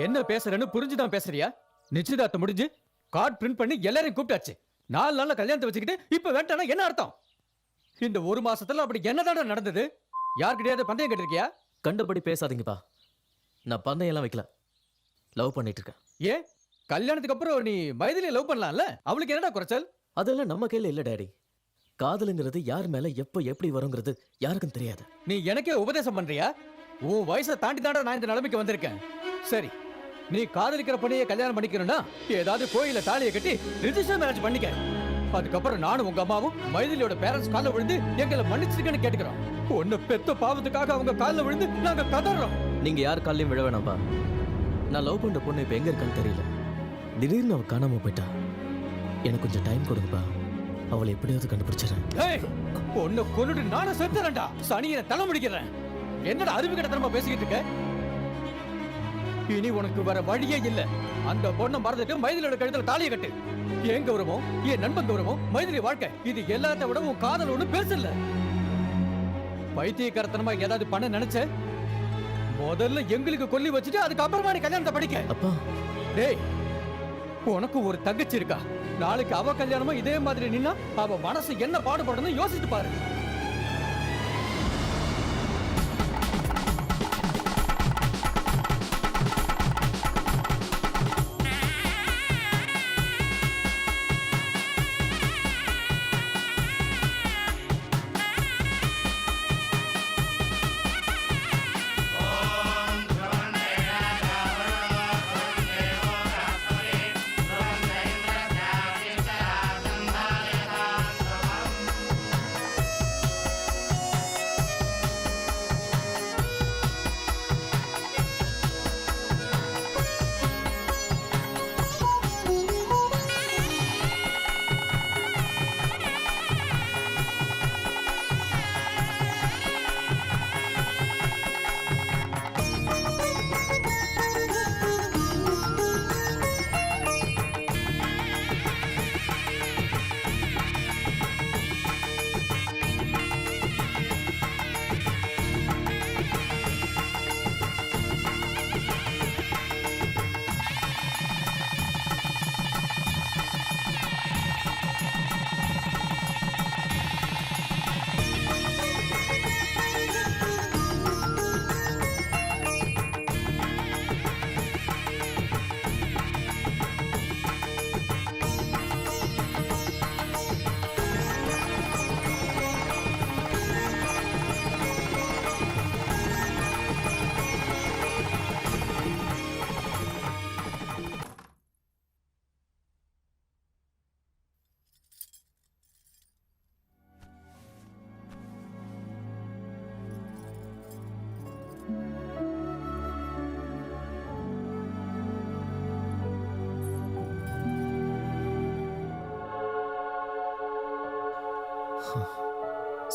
என்ன பேசுறேன்னு புரிஞ்சுதான் பேசுறியா? நிச்சயதார்த்தம் முடிஞ்சு கார்டு பிரிண்ட் பண்ணி எல்லாரையும் கூப்பிட்டாச்சு. 4 நாள்ல கல்யாணத்தை வச்சுக்கிட்டு இப்ப வேண்டானா என்ன அர்த்தம்? இந்த ஒரு மாசத்துல அப்படி என்னதாடா நடந்தது? யார்கிட்டயாவது பந்தயம் கட்டிருக்கியா? கண்டபடி பேசாதீங்கப்பா. நான் பந்தயம் எல்லாம் வைக்கல. லவ் பண்ணிட்டு இருக்கேன். ஏன் கல்யாணத்துக்கு அப்புறம் நீ மைதிலியை லவ் பண்ணலாம்ல? அவளுக்கு என்னடா குறைச்சல்? அதெல்லாம் நம்ம கையில இல்ல டாடி. காதலுங்கிறது யார் மேல எப்ப எப்படி வருங்கிறது யாருக்கும் தெரியாது. நீ எனக்கே உபதேசம் பண்றியா? உன் வயசை தாண்டி தாண்டா நான் இந்த நிலைமைக்கு வந்திருக்கேன். சரி, நீ காதலிக்கிற பொண்ணையே கல்யாணம் பண்ணிக்கணும்னா ஏதாவது கோயில தாலியை கட்டி ரிஜிஸ்டர் மேரேஜ் பண்ணிக்க. அதுக்கப்புறம் நானும் உங்க அம்மாவும் மைதிலியோட பேரண்ட்ஸ் காலில் விழுந்து எங்களை மன்னிச்சிருக்கேன்னு கேட்டுக்கிறோம். ஒன்னு பெத்த பாவத்துக்காக அவங்க காலில் விழுந்து நாங்க கதறோம். நீங்க யார் காலையும் விழ வேணாம்பா. நான் லவ் பண்ற பொண்ணு இப்ப எங்க இருக்கான்னு தெரியல. திடீர்னு அவ காணாம போயிட்டா. எனக்கு கொஞ்சம் டைம் கொடுங்கப்பா. அவளை எப்படியாவது கண்டுபிடிச்சிடறேன். பொண்ணு கொன்னுட்டு நானும் செத்துறேன்டா. சனியை தலை முடிக்கிறேன். என்னடா அறிவு கிட்டத்தனமா பேசிக்கிட்டு இருக்க? இனி உனக்கு வர வழியே இல்ல. அந்த பொண்ணை மறந்துட்டு மைதிலியோட கழுத்துல தாலியை கட்டு. என் கௌரவம், என் நண்பன் கௌரவம், மைதிலி வாழ்க்கை இது எல்லாத்த விட உன் காதல் ஒண்ணு பேசல. பைத்தியக்காரத்தனமா ஏதாவது பண்ண நினைச்ச முதல்ல எங்களுக்கு கொல்லி வச்சுட்டு அதுக்கப்புறமா நீ கல்யாணத்தை படிக்க. அப்பா டேய், உனக்கு ஒரு தங்கச்சி இருக்கா? நாளைக்கு அவ கல்யாணமா இதே மாதிரி நின்னா அவ மனசு என்ன பாடுபடணும் யோசிச்சு பாரு.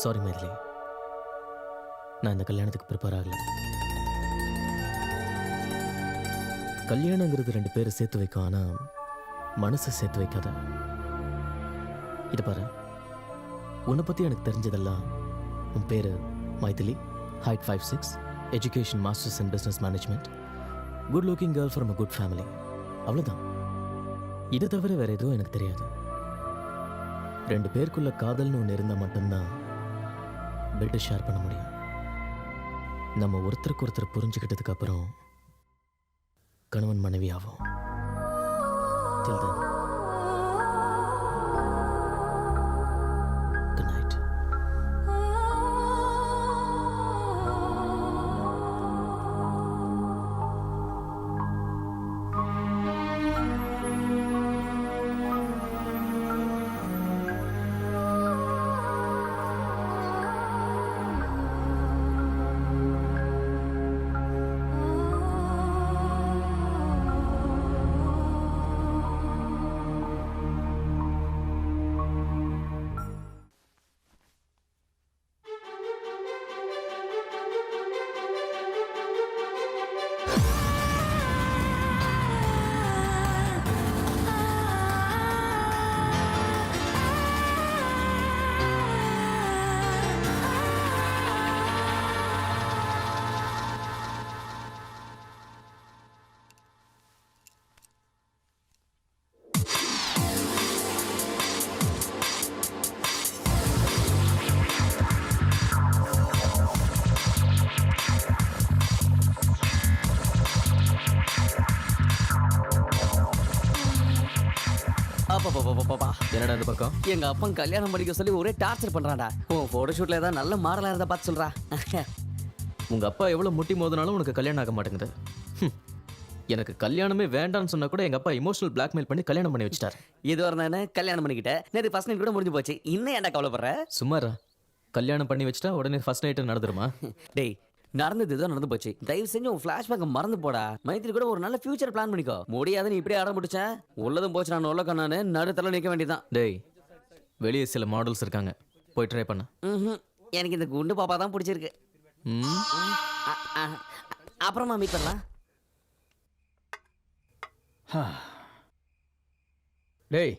சாரி மைதிலி, நான் இந்த கல்யாணத்துக்கு ப்ரிப்பேர் ஆகல. கல்யாணங்கிறது 2 பேரை சேர்த்து வைக்கும், ஆனா மனசை சேர்த்து வைக்காத. இது பாரு, உன்னை பத்தி எனக்கு தெரிஞ்சதெல்லாம் உன் பேரு Maithili, height 5'6", education masters in business management, good looking girl from a good family. அவ்வளோதான். இதை தவிர வேற எதுவும் எனக்கு தெரியாது. 2 பேருக்குள்ள காதல்னு ஒன்று இருந்தால் மட்டும்தான் பெட்டை ஷேர் பண்ண முடியும். நம்ம ஒருத்தருக்கு ஒருத்தர் புரிஞ்சுக்கிட்டதுக்கு அப்புறம் கணவன் மனைவி ஆகும். Till then, good night. அப்பா என்னடா இந்த பக்கம்? எங்க அப்பா கல்யாணம் பண்ணிக்க சொல்லி ஒரே டார்ச்சர் பண்றான்டா. உன் போட்டோ ஷூட்ல ஏதாவது நல்ல மாடலா இருந்தா பார்த்து சொல்றா. உங்க அப்பா எவ்வளவு முட்டி மோதினாலும் உனக்கு கல்யாணம் ஆக மாட்டேங்குது. எனக்கு கல்யாணமே வேண்டாம்னு சொன்னா கூட எங்க அப்பா இமோஷனல் பிளாக்மெயில் பண்ணி கல்யாணம் பண்ணி வச்சிட்டாரு. இது வரதானே கல்யாணம் பண்ணிக்கிட்டேன். நேற்று ஃபர்ஸ்ட் நைட் கூட முடிஞ்சு போச்சு. இன்னும் ஏன்டா கவலைப்படுற? சும்மாரா, கல்யாணம் பண்ணி வச்சிட்டா உடனே ஃபர்ஸ்ட் நைட்டு நடந்துருமா? டேய், நடந்தது ஏதோ நடந்து போச்சு. தயவு செஞ்சு உன் ஃபிளாஷ்பேக்கை மறந்து போடா. மைத்திரி கூட ஒரு நல்ல ஃபியூச்சர் பிளான் பண்ணிக்கோ. முடியாதுன்னு இப்படியே ஆட முடிச்சேன். உள்ளதும் போச்சு, நான் உள்ள கண்ணானு நடுத்தல நிற்க வேண்டியதான். டேய், வெளியே சில மாடல்ஸ் இருக்காங்க, போய் ட்ரை பண்ண. எனக்கு இந்த குண்டு பாப்பா தான் பிடிச்சிருக்கு. அப்புறமா மீட் பண்ணலாம். டேய்,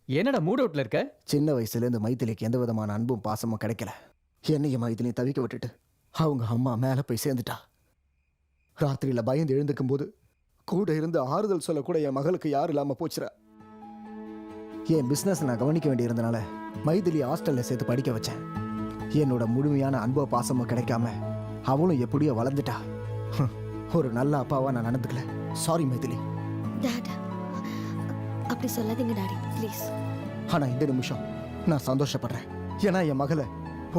என்னடா மூட் அவுட்ல இருக்க? சின்ன வயசுலேருந்து மைத்திலிக்கு எந்த விதமான அன்பும் பாசமும் கிடைக்கல. என்னையும் மைத்திலையும் தவிக்க விட்டுட்டு அவங்க அம்மா மேலே போய் சேர்ந்துட்டா. ராத்திரியில் பயந்து எழுந்துக்கும் போது கூட இருந்து ஆறுதல் சொல்லக்கூட என் மகளுக்கு யாரும் இல்லாமல் போச்சுரா. என் பிஸ்னஸ் நான் கவனிக்க வேண்டியிருந்தனால மைதிலி ஹாஸ்டலில் சேர்த்து படிக்க வச்சேன். என்னோட முழுமையான அன்போ பாசமோ கிடைக்காம அவளும் எப்படியோ வளர்ந்துட்டா. ஒரு நல்ல அப்பாவா நான் நடந்துக்கல. சாரி மைதிலி. டாட், அப்படி சொல்லாதீங்க டாடி ப்ளீஸ். ஆனால் இந்த நிமிஷம் நான் சந்தோஷப்படுறேன். ஏன்னா என் மகளை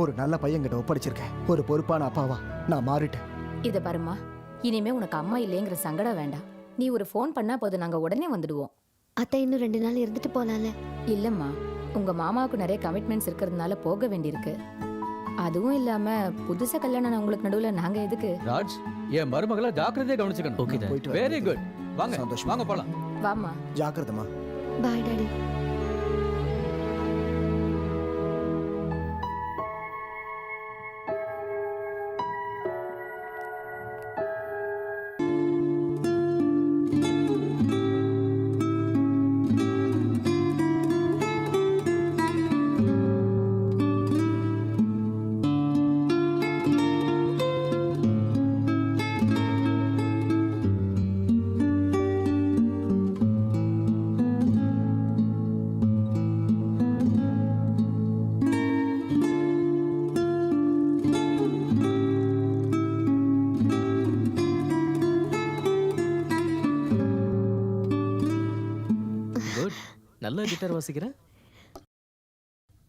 ஒரு நல்ல பையன்கிட்ட ஒப்படைச்சிருக்கேன். ஒரு பொறுப்பான அப்பாவா நான் மாறிட்டேன். இதை பாரும்மா, இனிமே உனக்கு அம்மா இல்லைங்கிற சங்கடம் வேண்டாம். நீ ஒரு ஃபோன் பண்ணா போதும், நாங்க உடனே வந்துடுவோம். அத்தை இன்னும் 2 நாள் இருந்துட்டு போலாம்ல? இல்லம்மா, உங்க மாமாவுக்கு நிறைய கமிட்மெண்ட்ஸ் இருக்கிறதுனால போக வேண்டியிருக்கு. அதுவும் இல்லாம புதுசா கல்யாணம் உங்களுக்கு நடுவுல நாங்க எதுக்கு? ராஜ், என் மருமகளை ஜாக்கிரதையா கவனிச்சுக்கணும். ஓகே தான். போயிட்டு வரேன். Very good. வாங்க சந்தோஷம். வாங்க போலாம். வாம்மா. ஜாக்கிரதமா. Bye daddy. குட், நல்லா கிட்டார் வாசிக்கிறேன்.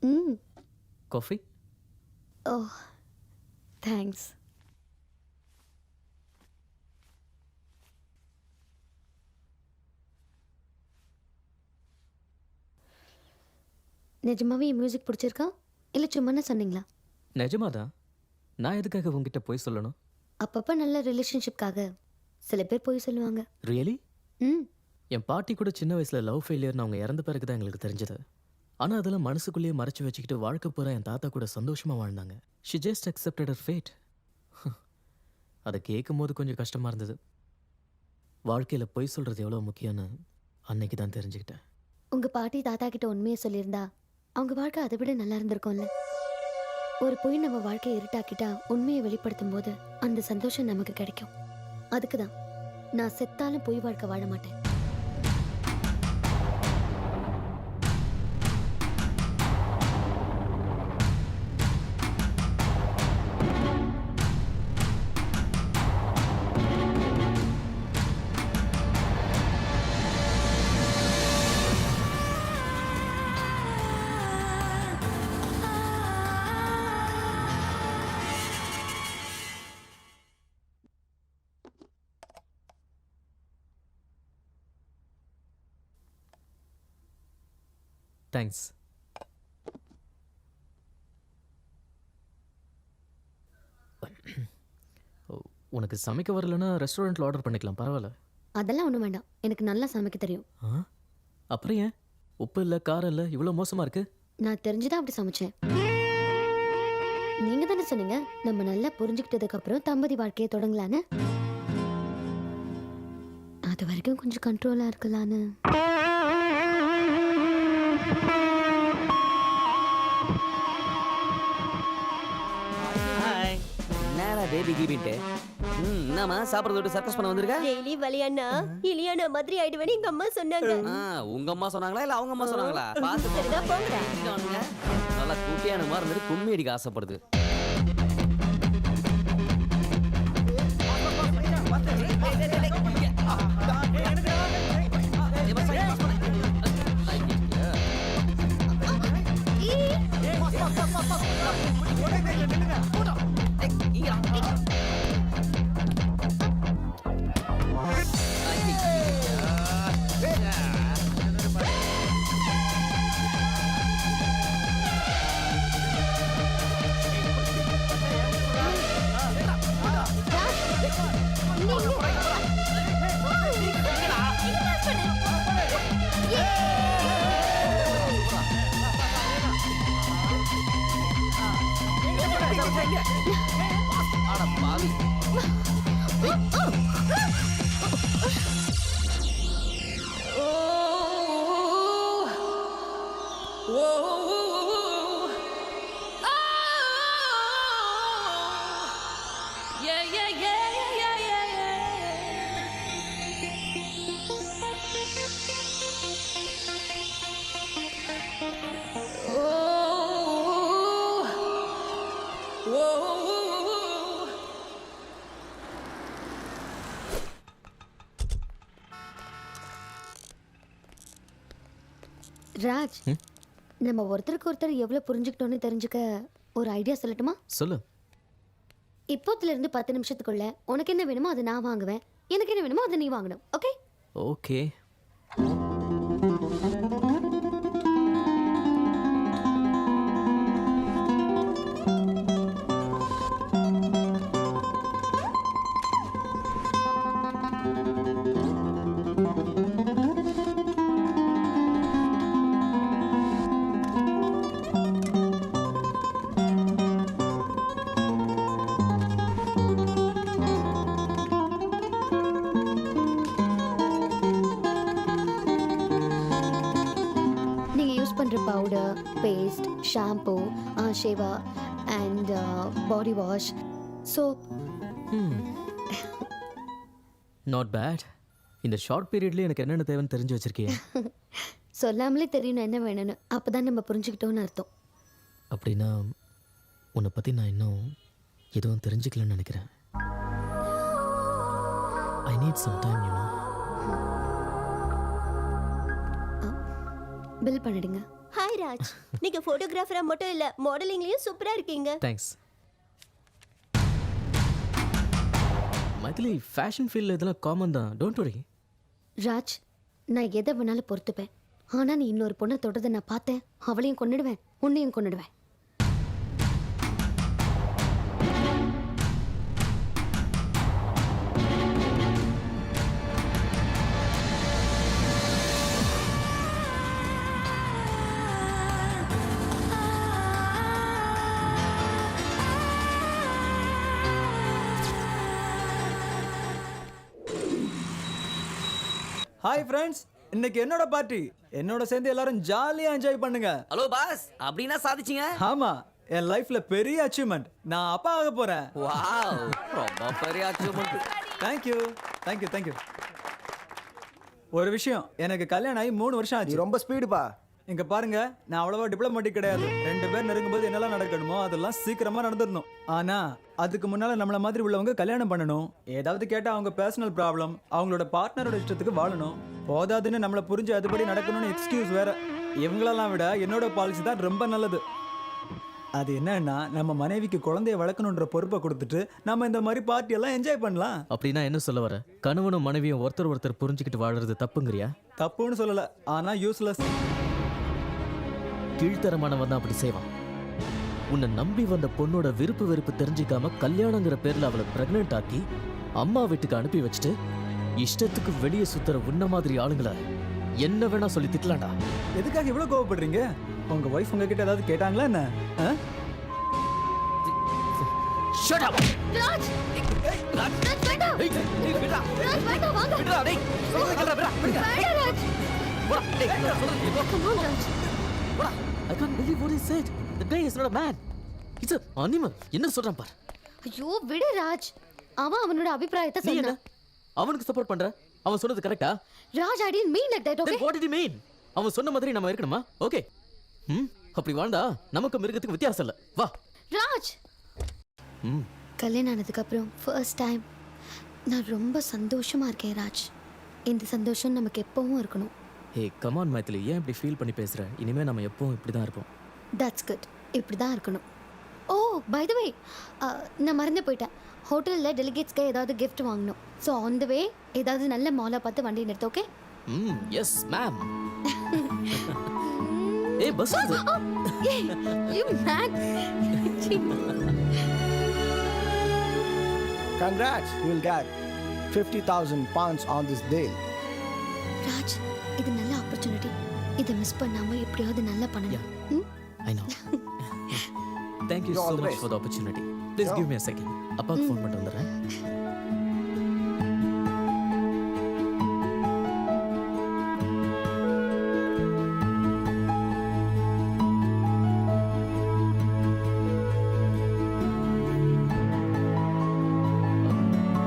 ம். காஃபி? Oh, thanks. நிஜமாவே மியூசிக் பிடிச்சிருக்கா இல்லை சும்மா சொன்னீங்களா? நிஜமாதான். நான் எதுக்காக உங்ககிட்ட போய் சொல்லணும்? அப்பப்போ நல்ல ரிலேஷன்ஷிப்காக சில பேர் போய் சொல்லுவாங்க. ரியலி? ம். என் பாட்டி கூட சின்ன வயசுல லவ் ஃபெயிலியர்னு அவங்க இறந்த பிறகு தான் எங்களுக்கு தெரிஞ்சது. ஆனால் அதெல்லாம் மனசுக்குள்ளேயே மறைச்சு வச்சுக்கிட்டு வாழ்க்கை பூரா என் தாத்தா கூட சந்தோஷமா வாழ்ந்தாங்க. She just accepted her fate. அதை கேட்கும் போது கொஞ்சம் கஷ்டமா இருந்தது. வாழ்க்கையில பொய் சொல்றது எவ்வளவு முக்கியம்னு அன்னைக்கு தான் தெரிஞ்சுக்கிட்டேன். உங்க பாட்டி தாத்தா கிட்ட உண்மையை சொல்லியிருந்தா அவங்க வாழ்க்கை அதை விட நல்லா இருந்திருக்கும்ல. ஒரு பொய் நம்ம வாழ்க்கையை இருட்டாக்கிட்டா உண்மையை வெளிப்படுத்தும் போது அந்த சந்தோஷம் நமக்கு கிடைக்கும். அதுக்கு தான் நான் செத்தாலும் பொய் வாழ்க்கை வாழ மாட்டேன். தேங்க்ஸ். உனக்கு சமைக்க வரலன்னா ரெஸ்டாரண்ட்டில் ஆர்டர் பண்ணிக்கலாம், பரவாயில்ல. அதெல்லாம் ஒன்றும் வேண்டாம், எனக்கு நல்லா சமைக்க தெரியும். அப்புறம் ஏன் உப்பு இல்லை காரம் இல்லை இவ்வளோ மோசமாக இருக்கு? நான் தெரிஞ்சுதான் அப்படி சமைச்சேன். நீங்க தானே சொன்னீங்க நம்ம நல்லா புரிஞ்சுக்கிட்டதுக்கு அப்புறம் தம்பதி வாழ்க்கையை தொடங்கலான்னு. அது வரைக்கும் கொஞ்சம் கண்ட்ரோலா இருக்கலான்னு. என்னடா பேபி கீபிட்டு? என்னம்மா சாப்பிட்றது விட்டு சர்க்கஸ் பண்ண வந்திருக்க? டெய்லி வலியானா இலியானா மாதிரி ஆயிடுவேன்னு எங்க அம்மா சொன்னாங்க. உங்க அம்மா சொன்னாங்களா இல்ல அவங்க அம்மா சொன்னாங்களா? பார்த்து சரிதான் போங்கடா. நல்லா குட்டியான மாதிரி இருந்துட்டு கும்மி அடிக்க ஆசைப்படுது. அட பாவி. ராஜ், நம்ம ஒருத்தருக்கு ஒருத்தர் எவ்வளவு புரிஞ்சுக்கிட்டோன்னு தெரிஞ்சுக்க ஒரு ஐடியா சொல்லட்டுமா? சொல்லு. இப்போத்துல இருந்து 10 நிமிஷத்துக்குள்ள உனக்கு என்ன வேணுமோ அதை நான் வாங்குவேன், எனக்கு என்ன வேணுமோ அதை நீ வாங்கணும். ஓகே? ஓகே. நீங்க யூஸ் பண்ற பவுடர், பேஸ்ட், ஷாம்பூ, ஷேவா and body wash, soap. Not bad. இந்த ஷார்ட் பீரியட்ல எனக்கு என்னென்ன தேவைன்னு தெரிஞ்சு வச்சிருக்கீங்க. சொல்லாமலே தெரியணும் என்ன வேணும்னு. அப்பதான் நம்ம புரிஞ்சுக்கிட்டோம்னு அர்த்தம். அப்படின்னா உன்னை பற்றி நான் இன்னும் எதுவும் தெரிஞ்சுக்கலன்னு நினைக்கிறேன். I need some time, you know. Bill பண்ணிடுங்க. ஹாய் ராஜ், நீங்க போட்டோகிராஃபரா மட்டும் இல்ல மாடலிங்லயும் சூப்பரா இருக்கீங்க. தேங்க்ஸ். மைதிலி, ஃபேஷன் ஃபீல்டில் இதெல்லாம் காமன் தான். Don't worry. ராஜ், நான் எதை வேணாலும் பொறுத்துப்பேன். ஆனா நீ இன்னொரு பொண்ணை தொட்டதை நான் பார்த்தேன். அவளையும் கொன்னுடுவேன், உன்னையும் கொன்னுடுவேன். ஹாய் ஃப்ரெண்ட்ஸ், இன்னைக்கு என்னோட பார்ட்டி. என்னோட சேர்ந்து எல்லாரும் ஜாலியா என்ஜாய் பண்ணுங்க. ஹலோ பாஸ், அப்படின்னா சாதிச்சீங்க? ஆமா, என் லைஃப்ல பெரிய அச்சீவ்மெண்ட். நான் அப்பா ஆக போறேன். வாவ், ரொம்ப பெரிய அச்சீவ்மென்ட். Thank you thank you thank you. ஒரு விஷயம், எனக்கு கல்யாணம் ஆகி 3 வருஷம் நீ ஆச்சு. ரொம்ப ஸ்பீடுப்பா. இங்க பாருங்க, நான் அவ்வளவா டிப்ளமேட்டிக் கிடையாது. 2 பேர் நெருங்கும்போது என்னெல்லாம் நடக்கணுமோ அதெல்லாம் சீக்கிரமா நடந்துடணும். ஆனா அதுக்கு முன்னால நம்மள மாதிரி உள்ளவங்க கல்யாணம் பண்ணணும். ஏதாவது கேட்டா அவங்க பர்சனல் ப்ராப்ளம், அவங்களோட பார்ட்னரோட இஷ்டத்துக்கு வாழணும். போதாதுன்னு நம்மள புரிஞ்சு அதுபடி நடக்கணும்னு எக்ஸ்கியூஸ் வேற. இவங்களெல்லாம் விட என்னோட பாலிசி தான் ரொம்ப நல்லது. அது என்னன்னா, நம்ம மனைவிக்கு குழந்தைய வளர்க்கணுன்ற பொறுப்பை கொடுத்துட்டு நம்ம இந்த மாதிரி பார்ட்டி எல்லாம் என்ஜாய் பண்ணலாம். அப்படின்னா என்ன சொல்ல வர? கணவனும் மனைவியும் ஒருத்தர் புரிஞ்சுக்கிட்டு வாழறது தப்புங்கிறியா? தப்புன்னு சொல்லல, ஆனா யூஸ்லெஸ். கீழ்த்தரமானவன் தான் அப்படி செய்வான். உன்னை நம்பி வந்த பொண்ணோட விருப்பு வெறுப்பு தெரிஞ்சிக்காம கல்யாணங்கிற பேர்ல அவளை பிரெக்னென்ட் ஆக்கி அம்மா வீட்டுக்கு அனுப்பி வச்சுட்டு இஷ்டத்துக்கு வெளியே சுத்துற உன்ன மாதிரி ஆளுங்களை என்ன வேணா சொல்லி திட்டலாம்டா. எதுக்காக இவ்வளவு கோவப்படுறீங்க? உங்க வைஃப் உங்ககிட்ட ஏதாவது கேட்டாங்களா என்ன? Shut up! ராஜ், ராஜ் வேண்டாம். ராஜ் வேண்டாம், வாங்க. வேண்டாம் Raj. Come on, Raj. I can't believe what he said. The guy is not a man. He's an animal. என்ன சொல்றான் பார். ஐயோ விடு ராஜ், அவனோட அபிப்பிராயத்தை நீ என்ன சொன்னான். அவனுக்கு சப்போர்ட் பண்ற? அவன் சொன்னது கரெக்டா? Raj, I didn't mean like that, okay? Then what did he mean? அவன் சொன்ன மாதிரி நம்ம இருக்கணுமா? ஓகே. அப்படி வாழ்ந்தா நமக்கு மிருகத்துக்கு வித்தியாசம் இல்ல. வா. ராஜ், கல்யாணம் ஆனதுக்கு அப்புறம் ஃபர்ஸ்ட் டைம் நான் ரொம்ப சந்தோஷமா இருக்கேன் ராஜ். இந்த சந்தோஷம் நமக்கு எப்பவும் இருக்கணும். ஹே கம் ஆன் மைதிலி, ஏன் இப்படி ஃபீல் பண்ணி பேசுற? இனிமே நம்ம எப்பவும் இப்படி தான் இருப்போம். தட்ஸ் குட், இப்படி தான் இருக்கணும். ஓ பை த வே, நான் மறந்து போயிட்டேன். ஹோட்டலில் டெலிகேட்ஸ்க்கு ஏதாவது கிஃப்ட் வாங்கணும். ஸோ ஆன் த வே ஏதாவது நல்ல மாலை பார்த்து வண்டி நிறுத்து. ஓகே? Yes ma'am. ஏய் பஸ் you man. Congrats, you will get 50,000 pounds on this deal. Raj, இது நல்ல ஆப்பர்ச்சுனிட்டி. இதை மிஸ் பண்ணாம எப்படியாவது நல்லா பண்ணணும். I know. Thank you You're all so the much best. for the opportunity. Please give me a second. அப்பாவுக்கு ஃபோன் பண்ணிட்டு வந்துடுறேன்.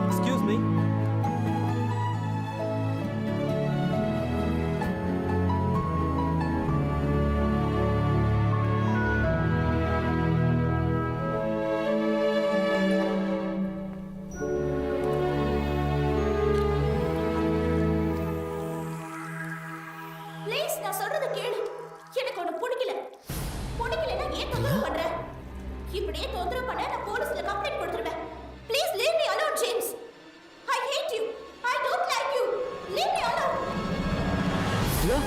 Excuse me. ப்ளீஸ் நான் சொல்றத கேளு. எனக்கு உன்னை பிடிக்கல. பிடிக்கலன்னா ஏன் தொந்தரவு பண்ற? இப்படியே தொந்தரவு பண்ண நான் போலீஸ்ல கம்ப்ளைண்ட் கொடுத்துருவேன். Please leave me alone James. I hate you. I don't like you. Leave me alone. Priya,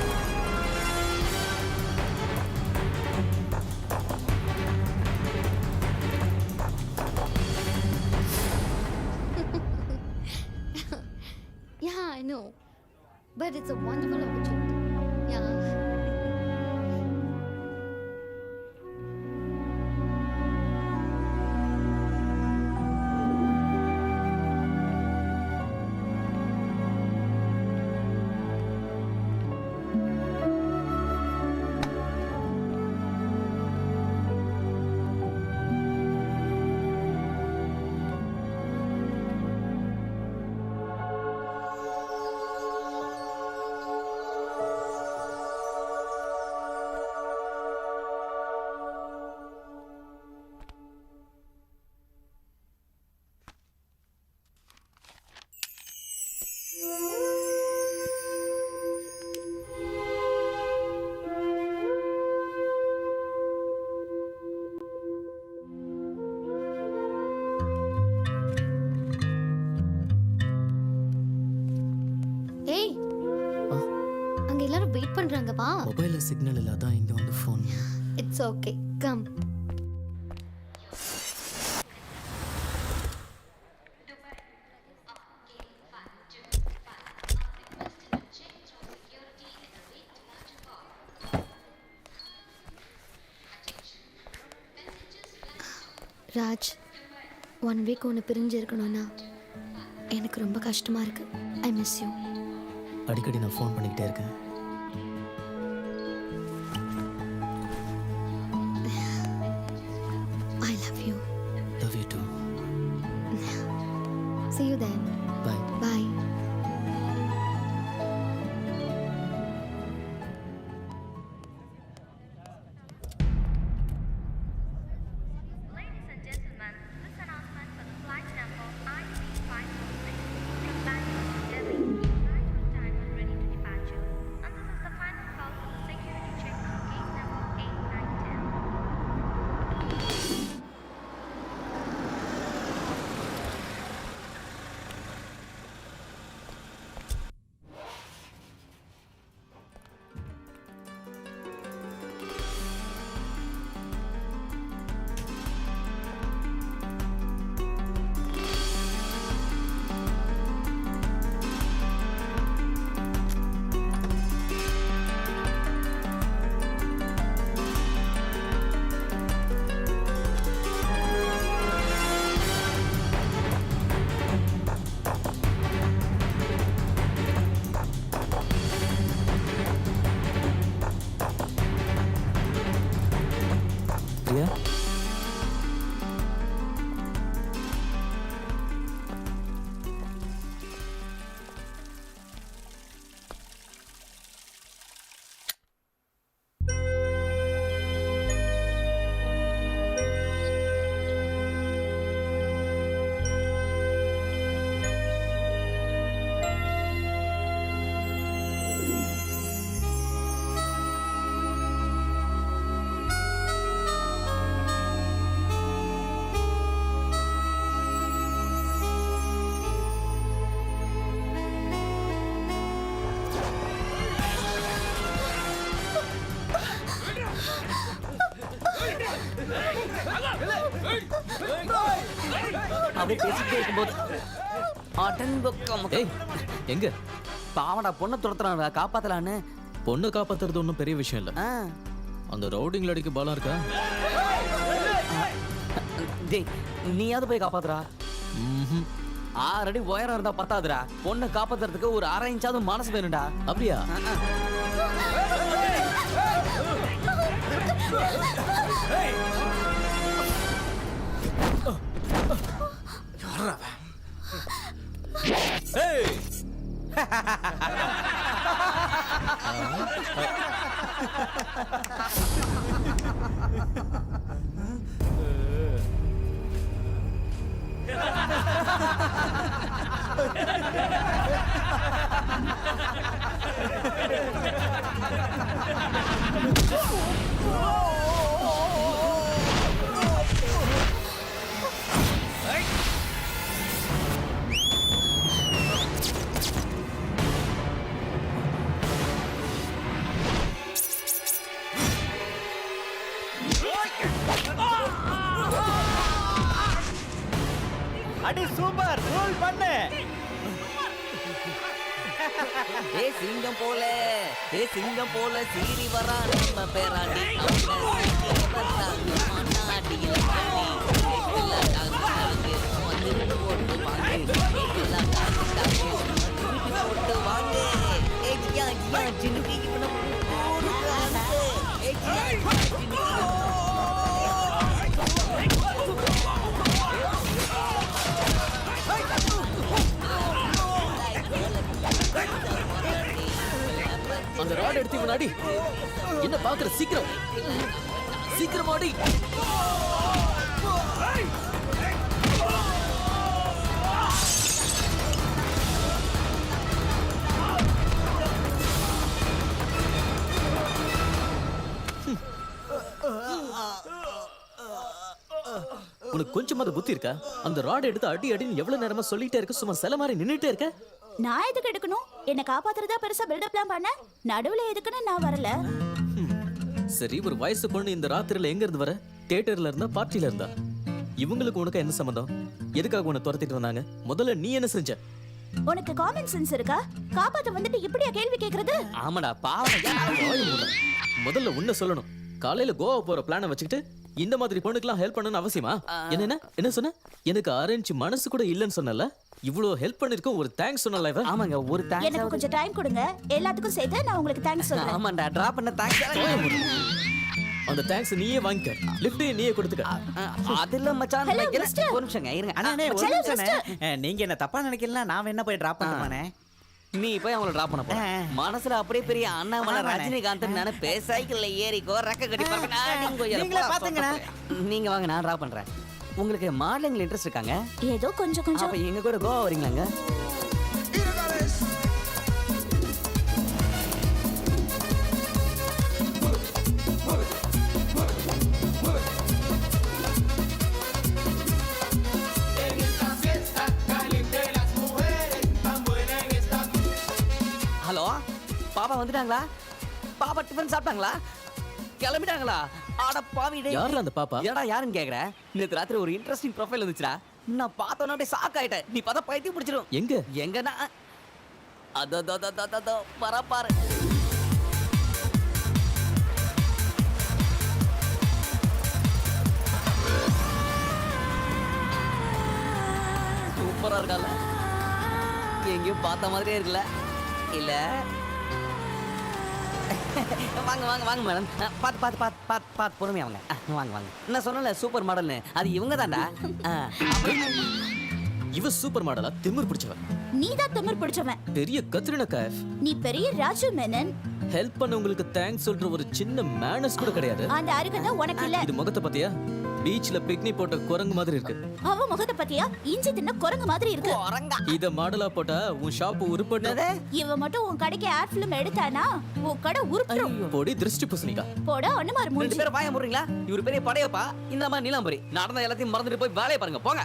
Yeah, I know. But it's a wonderful opportunity. Yeah. ஏய், அங்க எல்லாரும் வெயிட் பண்றாங்க வா. மொபைல்ல சிக்னல் இல்ல, அதான் இங்க வந்து phone. It's okay, come. Raj, 1 week ஒன்று பிரிஞ்சு இருக்கணும்னா எனக்கு ரொம்ப கஷ்டமா இருக்கு. I miss you. அடிக்கடி நான் ஃபோன் பண்ணிக்கிட்டே இருக்கேன். I love you. Love you too. See you then. Bye. Bye. Ladies and gentlemen, this announcement for the flight number IC546 from Bangalore to Delhi. Flight on time and ready to departure. And this is the final call for the security check on gate number 8910. Priya, அப்படியே பேசிக்கிட்டே இருக்கும்போது ஏய் எங்க பாவடா பொண்ணை துரத்துறான்டா, காப்பாத்தலான்னு. பொண்ணு காப்பாத்துறது ஒன்றும் பெரிய விஷயம் இல்லை. ஆ. அந்த ரவுடிங்ல அடிக்க பலம் இருக்கா? டேய் நீயாவது போய் காப்பாத்துறா. ம்ஹும். 6 அடி உயரம் இருந்தா பத்தாதுடா. பொண்ணை காப்பாத்துறதுக்கு ஒரு 1/2 இன்ச்சாவது மனசு வேணும்டா. அப்படியா? அடி சூப்பர், ரூல் பண்ணு. சிங்கம் போல சிங்கம் போல சீறி வரா நம்ம பேராண்டி. அந்த ராட் எடுத்து முன்னாடி என்ன பாக்குற? சீக்கிரம் சீக்கிரம் ஆடி. உனக்கு கொஞ்சமாவது புத்தி இருக்கா? அந்த ராட் எடுத்து அடி அடின்னு எவ்வளவு நேரமா சொல்லிட்டே இருக்க, சும்மா சில மாதிரி நின்னுட்டே இருக்க. நான் எதுக்கு எடுக்கணும்? என்ன காப்பாத்துறதா பெருசா பில்டப்லாம் பண்ண? நடுவுல எதுக்குன்னு நான் வரல. சரி, ஒரு வயசு பொண்ணு இந்த ராத்திரில எங்க இருந்து வர? தியேட்டர்ல இருந்தா, பார்ட்டில இருந்தா? இவங்களுக்கு உனக்கு என்ன சம்பந்தம்? எதுக்காக உன்னை துரத்திட்டு வந்தாங்க? முதல்ல நீ என்ன செஞ்ச? உனக்கு காமன் சென்ஸ் இருக்கா? காப்பாத்த வந்துட்டு இப்படியா கேள்வி கேக்குறது? ஆமாடா பாவம். முதல்ல உன்னை சொல்லணும். காலையில கோவா போற பிளான வச்சுக்கிட்டு இந்த மாதிரி பொண்ணுக்கெல்லாம் ஹெல்ப் பண்ணணும்னு அவசியமா? என்ன சொன்ன? எனக்கு அரேஞ்ச் மனசு கூட இல்லைன்னு சொன்னல. இவ்ளோ ஹெல்ப் பண்ணிருக்கோம், ஒரு தேங்க்ஸ் சொன்னல இவ. ஆமாங்க, ஒரு தேங்க்ஸ். எனக்கு கொஞ்சம் டைம் கொடுங்க, எல்லாத்துக்கும் சேர்த்து நான் உங்களுக்கு தேங்க்ஸ் சொல்றேன். ஆமாண்டா, டிரா பண்ண தேங்க்ஸ். அந்த தேங்க்ஸ் நீயே வாங்கிக்க, லிஃப்ட் நீயே கொடுத்துக்க. அதுல மச்சான் Hello, வைக்கிறேன். mister. ஒரு நிமிஷங்க இருங்க. அண்ணே ஒரு Hello, நிமிஷம். நீங்க என்ன தப்பா நினைக்கலாம், நான் என்ன போய் டிராப் பண்ணுவானே. நீ போய் அவங்கள டிராப் பண்ண போற. மனசுல அப்படியே பெரிய அண்ணாமலை ரஜினிகாந்த் நினைப்பே. சைக்கிள்ல ஏறிக்கோ, ரெக்க கட்டி பறக்க. நீங்களே பாத்துங்கண்ணா. நீங்க வாங்க, நான் டிராப் பண்றேன். உங்களுக்கு மாடலிங்ல இன்ட்ரெஸ்ட் இருக்காங்க? ஏதோ கொஞ்சம் கொஞ்சம். அப்ப எங்க கூட கோவா வரீங்களாங்க? ஹலோ, பாப்பா வந்துட்டாங்களா? பாப்பா டிஃபன் சாப்பிட்டாங்களா? கிளம்பிட்டாங்களா? ஆட பாவி டேய். யாரா அந்த பாப்பா? ஏடா யாருன்னு கேக்குற? நேத்து ராத்திரி ஒரு இன்ட்ரெஸ்டிங் ப்ரொஃபைல் வந்துச்சுடா. நான் பார்த்தோன்னே அப்படியே ஷாக் ஆயிட்டேன். நீ பார்த்தா பைத்தியம் பிடிச்சிரும். எங்கனா அதோ பரப்பாரு. சூப்பரா இருக்கல. எங்கேயும் பார்த்த மாதிரியே இருக்குல்ல? இல்ல வாங்க வாங்க வாங்க மேடம். பார்த்து பார்த்து பார்த்து பார்த்து பார்த்து பொறுமையா வாங்க. வாங்க வாங்க. நான் சொன்னல சூப்பர் மாடல்னு, அது இவங்க தான்டா. இவ சூப்பர் மாடலா? திமிர் பிடிச்சவன். நீதான் திமிர் பிடிச்சவன். பெரிய கத்ரினா கைஃப். நீ பெரிய ராஜு மேனன். ஹெல்ப் பண்ணவங்களுக்கு தேங்க்ஸ் சொல்ற ஒரு சின்ன மேனர்ஸ் கூட கிடையாது. அந்த அறிவு உனக்கு இல்ல. இது முகத்தை பத்தியா? பீச்ல பிக்னிக் போட்ட குரங்கு மாதிரி இருக்கு. அவ முகத்தை பத்தியா? இஞ்சி தின்ன குரங்கு மாதிரி இருக்கு. இத மாடலா போட்டா உன் ஷாப் உருப்படாதே. இவ மட்டும் உன் கடைக்கு ஆட் ஃபிலிம் எடுத்தானா உன் கடை உருப்பிடும். போடி திருஷ்டி பூசணிக்கா. போடா அண்ணமார் மூஞ்சி. ரெண்டு பேரும் வாய முறீங்களா? இவரு பெரிய படையப்பா, இந்த மாதிரி நீலாம்பரி. நடந்த எல்லாத்தையும் மறந்துட்டு போய் வேலையை பாருங்க, போங்க.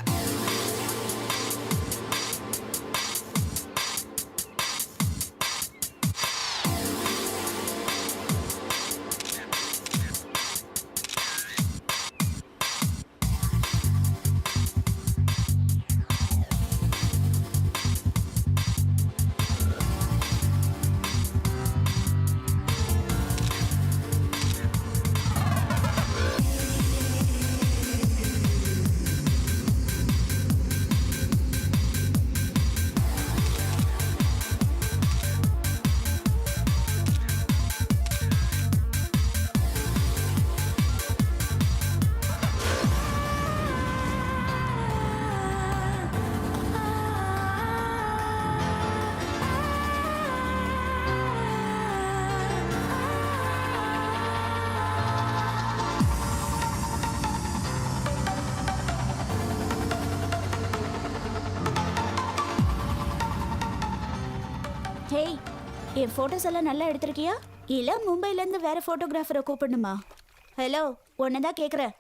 என் போட்டோஸ் எல்லாம் நல்லா எடுத்திருக்கியா இல்ல மும்பைல இருந்து வேற போட்டோகிராஃபரை கூப்பிடணுமா? ஹலோ, உன்னதான் கேக்குறேன்.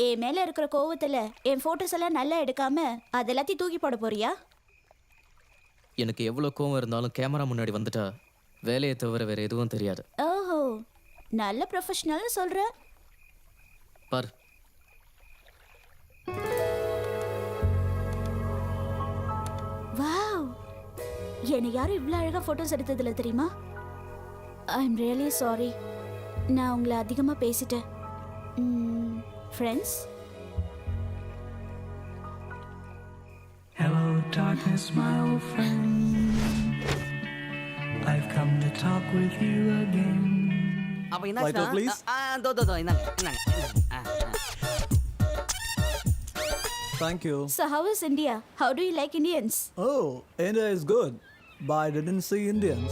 என் மேல இருக்கிற கோவத்துல என் போட்டோஸ் எல்லாம் நல்லா எடுக்காம அது எல்லாத்தையும் தூக்கி போட போறியா? எனக்கு எவ்வளோ கோவம் இருந்தாலும் கேமரா முன்னாடி வந்துட்டா வேலையை தவிர வேற எதுவும் தெரியாது. ஓஹோ, நல்ல ப்ரொஃபஷனல்னு சொல்ற. பார், வாவ், என்னை யாரும் இவ்வளோ அழகா போட்டோஸ் எடுத்ததில்ல தெரியுமா? ஐ எம் ரியலி சாரி, நான் உங்களை அதிகமாக பேசிட்டேன். Friends, Hello, darkness, my old friend. I've come to talk with you again. அப்ப என்ன Light up, please. இந்தாங்க. Thank you. so how is India? How do you like Indians? Oh, India is good, but I didn't see Indians.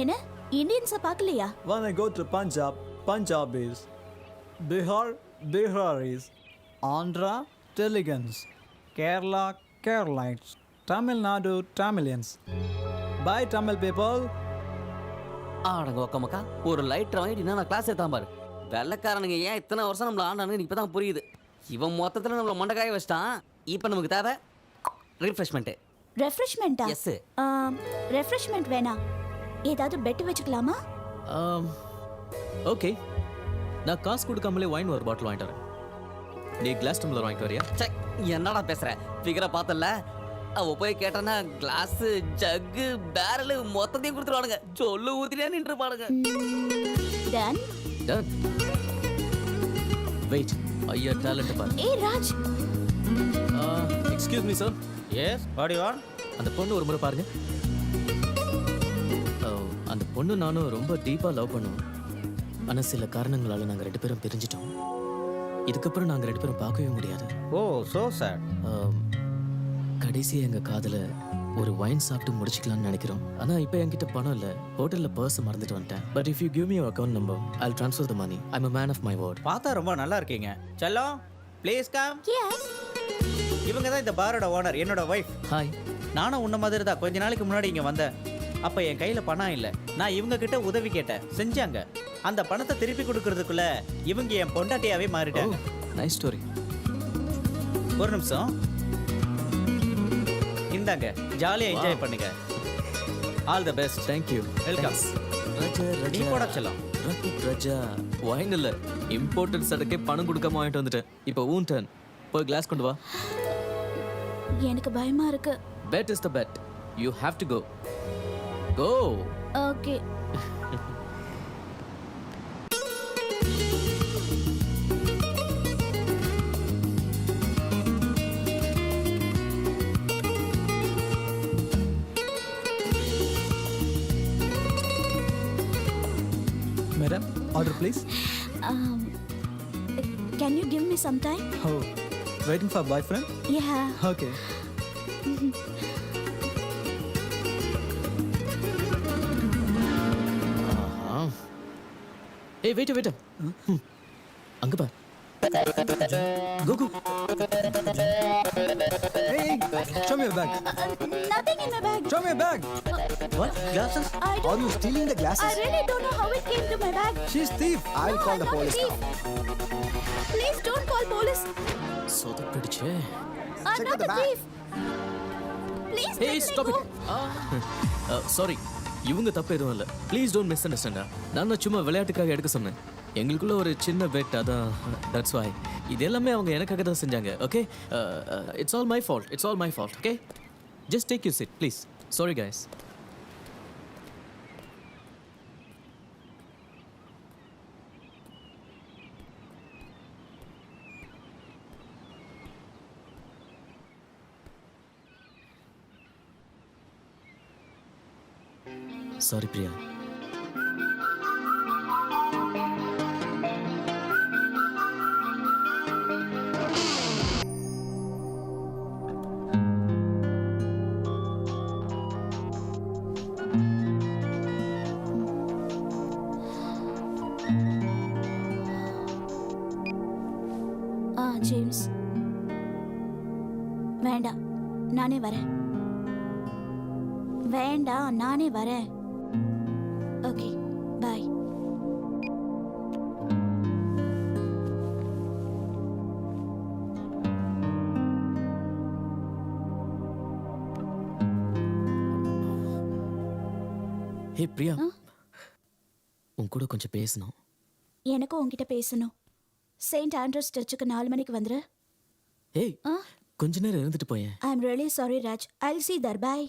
என்ன, இந்தியன்ஸை பார்க்கலையா? When I go to Punjab, Punjabis. Bihar, Biharis. Andhra, Teluguans. Kerala, Keralites. Tamil Nadu, Tamilians. Bye, Tamil people. ஆடங்க ஒக்கமக்கா, ஒரு lighter வாங்கிட்டு நான் class ஏற்றாம பாரு. வெள்ளைக்காரனுங்க ஏன் இத்தனை வருஷம் நம்மள ஆண்டானு இப்போ தான் புரியுது. இவன் மொத்தத்தில் நம்மளை மண்டக்காய வச்சிட்டான். இப்போ நமக்கு தேவை ரிஃப்ரெஷ்மெண்ட்டு. ரெஃப்ரெஷ்மெண்ட்டா? எஸ். ரெஃப்ரெஷ்மெண்ட் வேணாம், ஏதாவது பெட் வச்சுக்கலாமா? ஓகே, நான் காசு கொடுக்காமலே வைன் ஒரு பாட்டில் வாங்கிட்டு வரேன். நீ கிளாஸ் டம்ளர் வாங்கிட்டு வரியா? சே, என்னடா பேசுற? ஃபிகரை பார்த்தல, அவ போய் கேட்டானா கிளாஸ், ஜக்கு, பேரல் மொத்தத்தையும் கொடுத்துருவானுங்க. சொல்லு ஊத்தினே நின்று பாருங்க. டன். டன். வெயிட், ஐயா டேலண்ட் பாரு. ஏய் Raj. Excuse me sir. Yes, what you want? அந்த பொண்ணு ஒரு முறை பாருங்க. அந்த பொண்ணு நானும் ரொம்ப டீப்பாக லவ் பண்ணுவோம். ஆனால் சில காரணங்களால் நாங்கள் 2 பேரும் பிரிஞ்சிட்டோம். இதுக்கப்புறம் நாங்கள் 2 பேரும் பார்க்கவே முடியாது. ஓ, சோ சார். கடைசியாக எங்கள் காதலை ஒரு வைன் சாப்பிட்டு முடிச்சிக்கலாம்னு நினைக்கிறோம். ஆனால் இப்போ என்கிட்ட பணம் இல்லை. ஹோட்டலில் பர்ஸ் மறந்துட்டு வந்துட்டேன். But if you give me account number, I will transfer the money. I am a man of my word. பார்த்தா ரொம்ப நல்லா இருக்கீங்க. செல்லம், ப்ளீஸ் கம். எஸ். இவங்க தான் இந்த பாரோட ஓனர், என்னோட ஒய்ஃப். ஹாய். நானும் உன்ன மாதிரி தான் கொஞ்ச நாளைக்கு முன்னாடி இங்கே வந்தேன். அப்போ என் கையில் பணம் இல்லை. நான் இவங்க கிட்ட உதவி கேட்டேன், செஞ்சாங்க. அந்த பணத்தை திருப்பி கொடுக்கறதுக்குள்ள இவங்க என் பொண்டாட்டியாவே மாறிட்டாங்க. Nice story. ஒரு நிமிஷம், இந்தாங்க, ஜாலியாக என்ஜாய் பண்ணுங்க. All the best. Thank you. Welcome. நீ போட செல்லம். ரஜா, வைன் இல்லை, இம்போர்ட்டட் சரக்கே பணம் கொடுக்காம வாங்கிட்டு வந்துட்டேன். இப்போ ஊன் டர்ன். போய் கிளாஸ் கொண்டு வா. எனக்கு பயமா இருக்கு. Bet is the bet. You have to go. Go. Okay. Madam, order please. Can you give me some time? Oh, waiting for boyfriend? Yeah. Okay. ஏய் வெயிட் வெயிட். அங்க பார். Go go. Hey, show me your bag. Nothing in my bag. Show me your bag. What? Glasses? I Are don't. you stealing the I glasses? really don't know how it came to my bag. She's thief. I'll call the I'm not a police thief. now. Please don't call police. சொதப்பிடுச்சே. I'm Check not the a bag. thief. Please Hey, let me stop go. it. Sorry. இவங்க தப்பு எதுவும் இல்லை. Please don't மிஸ் அண்டர்ஸ்டாண்டா. நான் சும்மா விளையாட்டுக்காக எடுக்க சொன்னேன். எங்களுக்குள்ள ஒரு சின்ன பெட், அதான் தட்ஸ் வை. இது எல்லாமே அவங்க எனக்காக தான் செஞ்சாங்க. Okay, it's all my fault. It's all my fault. Okay, just take you sit please. Sorry guys. Sorry Priya. James, வேண்டாம், நானே வரேன். வேண்டாம். வேண்டாம், நானே வரேன். ஓகே, பாய். ஹே பிரியா, உன் கூட கொஞ்சம் பேசணும். எனக்கும் உன்கிட்ட பேசணும். செயின்ட் ஆண்ட்ரூஸ் சர்ச்சுக்கு 4 மணிக்கு வந்துரு. ஏய், கொஞ்ச நேரம் இருந்துட்டு போயேன். I am really sorry Raj. I'll see there. Bye.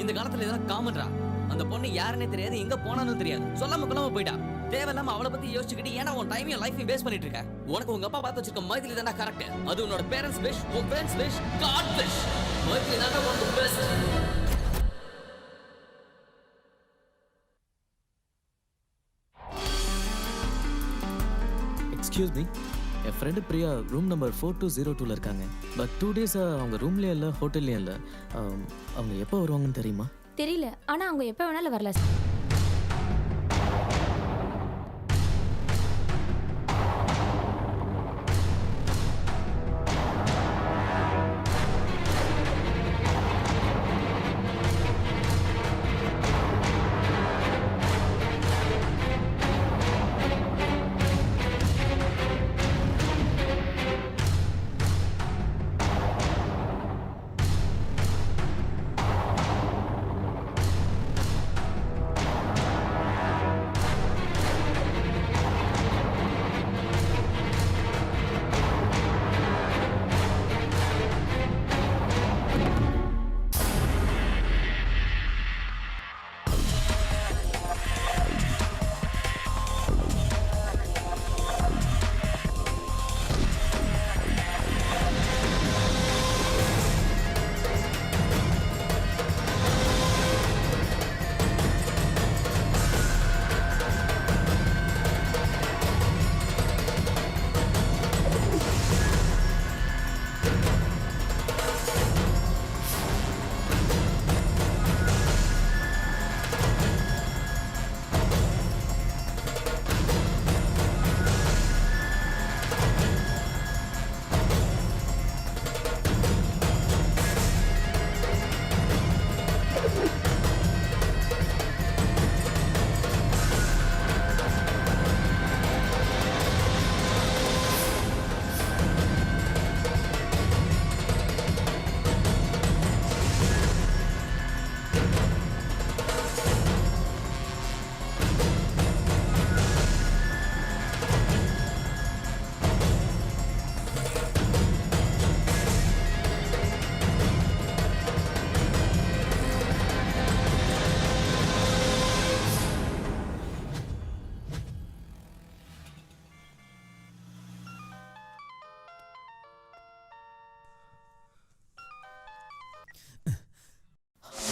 இந்த காலத்துல இதெல்லாம் காமன்ரா. அந்த பொண்ணு யாருன்னே தெரியாது, எங்க போனான்னு தெரியாது, சொல்லாம கொள்ளாம போயிட்டா. தேவையில்லாம அவளை பத்தி யோசிச்சுக்கிட்டு ஏன்னா உன் டைமையும் லைஃபையும் வேஸ்ட் பண்ணிட்டு இருக்க. உனக்கு உங்க அப்பா பார்த்து வச்சிருக்க மைதிலி தானே கரெக்ட். அது உன்னோட பேரண்ட்ஸ் விஷ், உன் friends wish, god wish. Maithili தானே உனக்கு பெஸ்ட். எக்ஸ்கியூஸ் மீ, என் ஃப்ரெண்டு பிரியா ரூம் நம்பர் 4202 இருக்காங்க. பட் 2 டேஸாக அவங்க ரூம்லேயும் இல்லை ஹோட்டல்லையும் இல்லை. அவங்க எப்போ வருவாங்கன்னு தெரியுமா? தெரியல, ஆனா அவங்க எப்ப வேணாலும் வரல.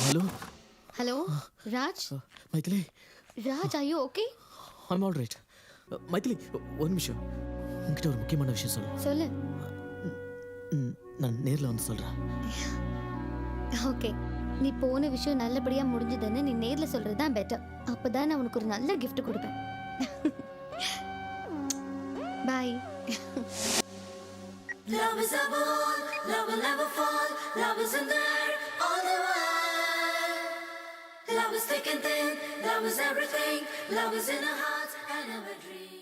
Hello hello Raj. Maithili, Raj, are you okay? I'm all right. Maithili, ஒரு நிமிஷம், உங்ககிட்ட ஒரு முக்கியமான விஷயம் சொல்லு. சொல்லு. நான் நேரில் வந்து சொல்கிறேன். ஓகே, நீ போன விஷயம் நல்லபடியா முடிஞ்சதுன்னு நீ நேர்ல சொல்றது தான் பெட்டர். அப்பதான் நான் உனக்கு ஒரு நல்ல gift கொடுப்பேன். By. Love is a ball, love will never fall. Love is in there all the while. Love is thick and thin, love is everything. Love is in our hearts and our dreams.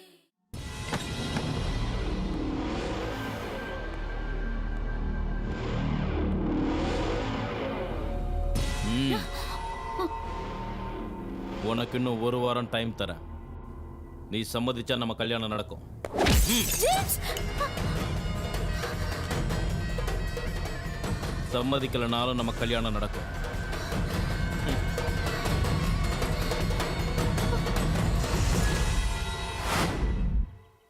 உனக்கு இன்னும் 1 வாரம் time தரேன். நீ சம்மதிச்சா நம்ம கல்யாணம் நடக்கும். சம்மதிக்கலனாலும் நம்ம கல்யாணம் நடக்கும்.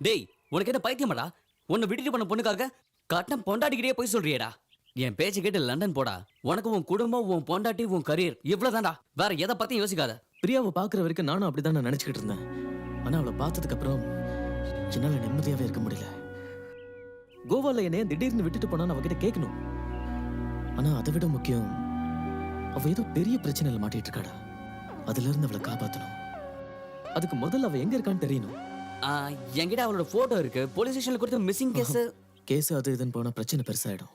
டேய் உனக்கு என்ன பைத்தியமாடா? உன்னை விட்டுட்டு பண்ண பொண்ணுக்காக கட்டம் பொண்டாட்டிக்கிட்டே போய் சொல்றியேடா. என் பேச்சு கேட்டு லண்டன் போடா. உனக்கு உன் குடும்பம், உன் பொண்டாட்டி, உன் கரியர் இவ்வளவுதான்டா. வேற எதை பத்தியும் யோசிக்காத. பிரியாவை பார்க்குற வரைக்கும் நானும் அப்படிதான் நான் நினச்சிக்கிட்டு இருந்தேன். ஆனால் அவளை பார்த்ததுக்கு அப்புறம் என்னால் நிம்மதியாகவே இருக்க முடியல. கோவாவில் என்னைய திடீர்னு விட்டுட்டு போனான்னு அவகிட்ட கேட்கணும். ஆனால் அதை விட முக்கியம், அவள் ஏதோ பெரிய பிரச்சனையில் மாட்டிட்டு இருக்காடா. அதுலேருந்து அவளை காப்பாற்றணும். அதுக்கு முதல்ல அவள் எங்கே இருக்கான்னு தெரியணும். என்கிட்ட அவளோட போட்டோ இருக்கு. போலீஸ் ஸ்டேஷன்ல கொடுத்த மிஸ்ஸிங் கேஸ் அது இதுன்னு போனால் பிரச்சனை பெருசாயிடும்.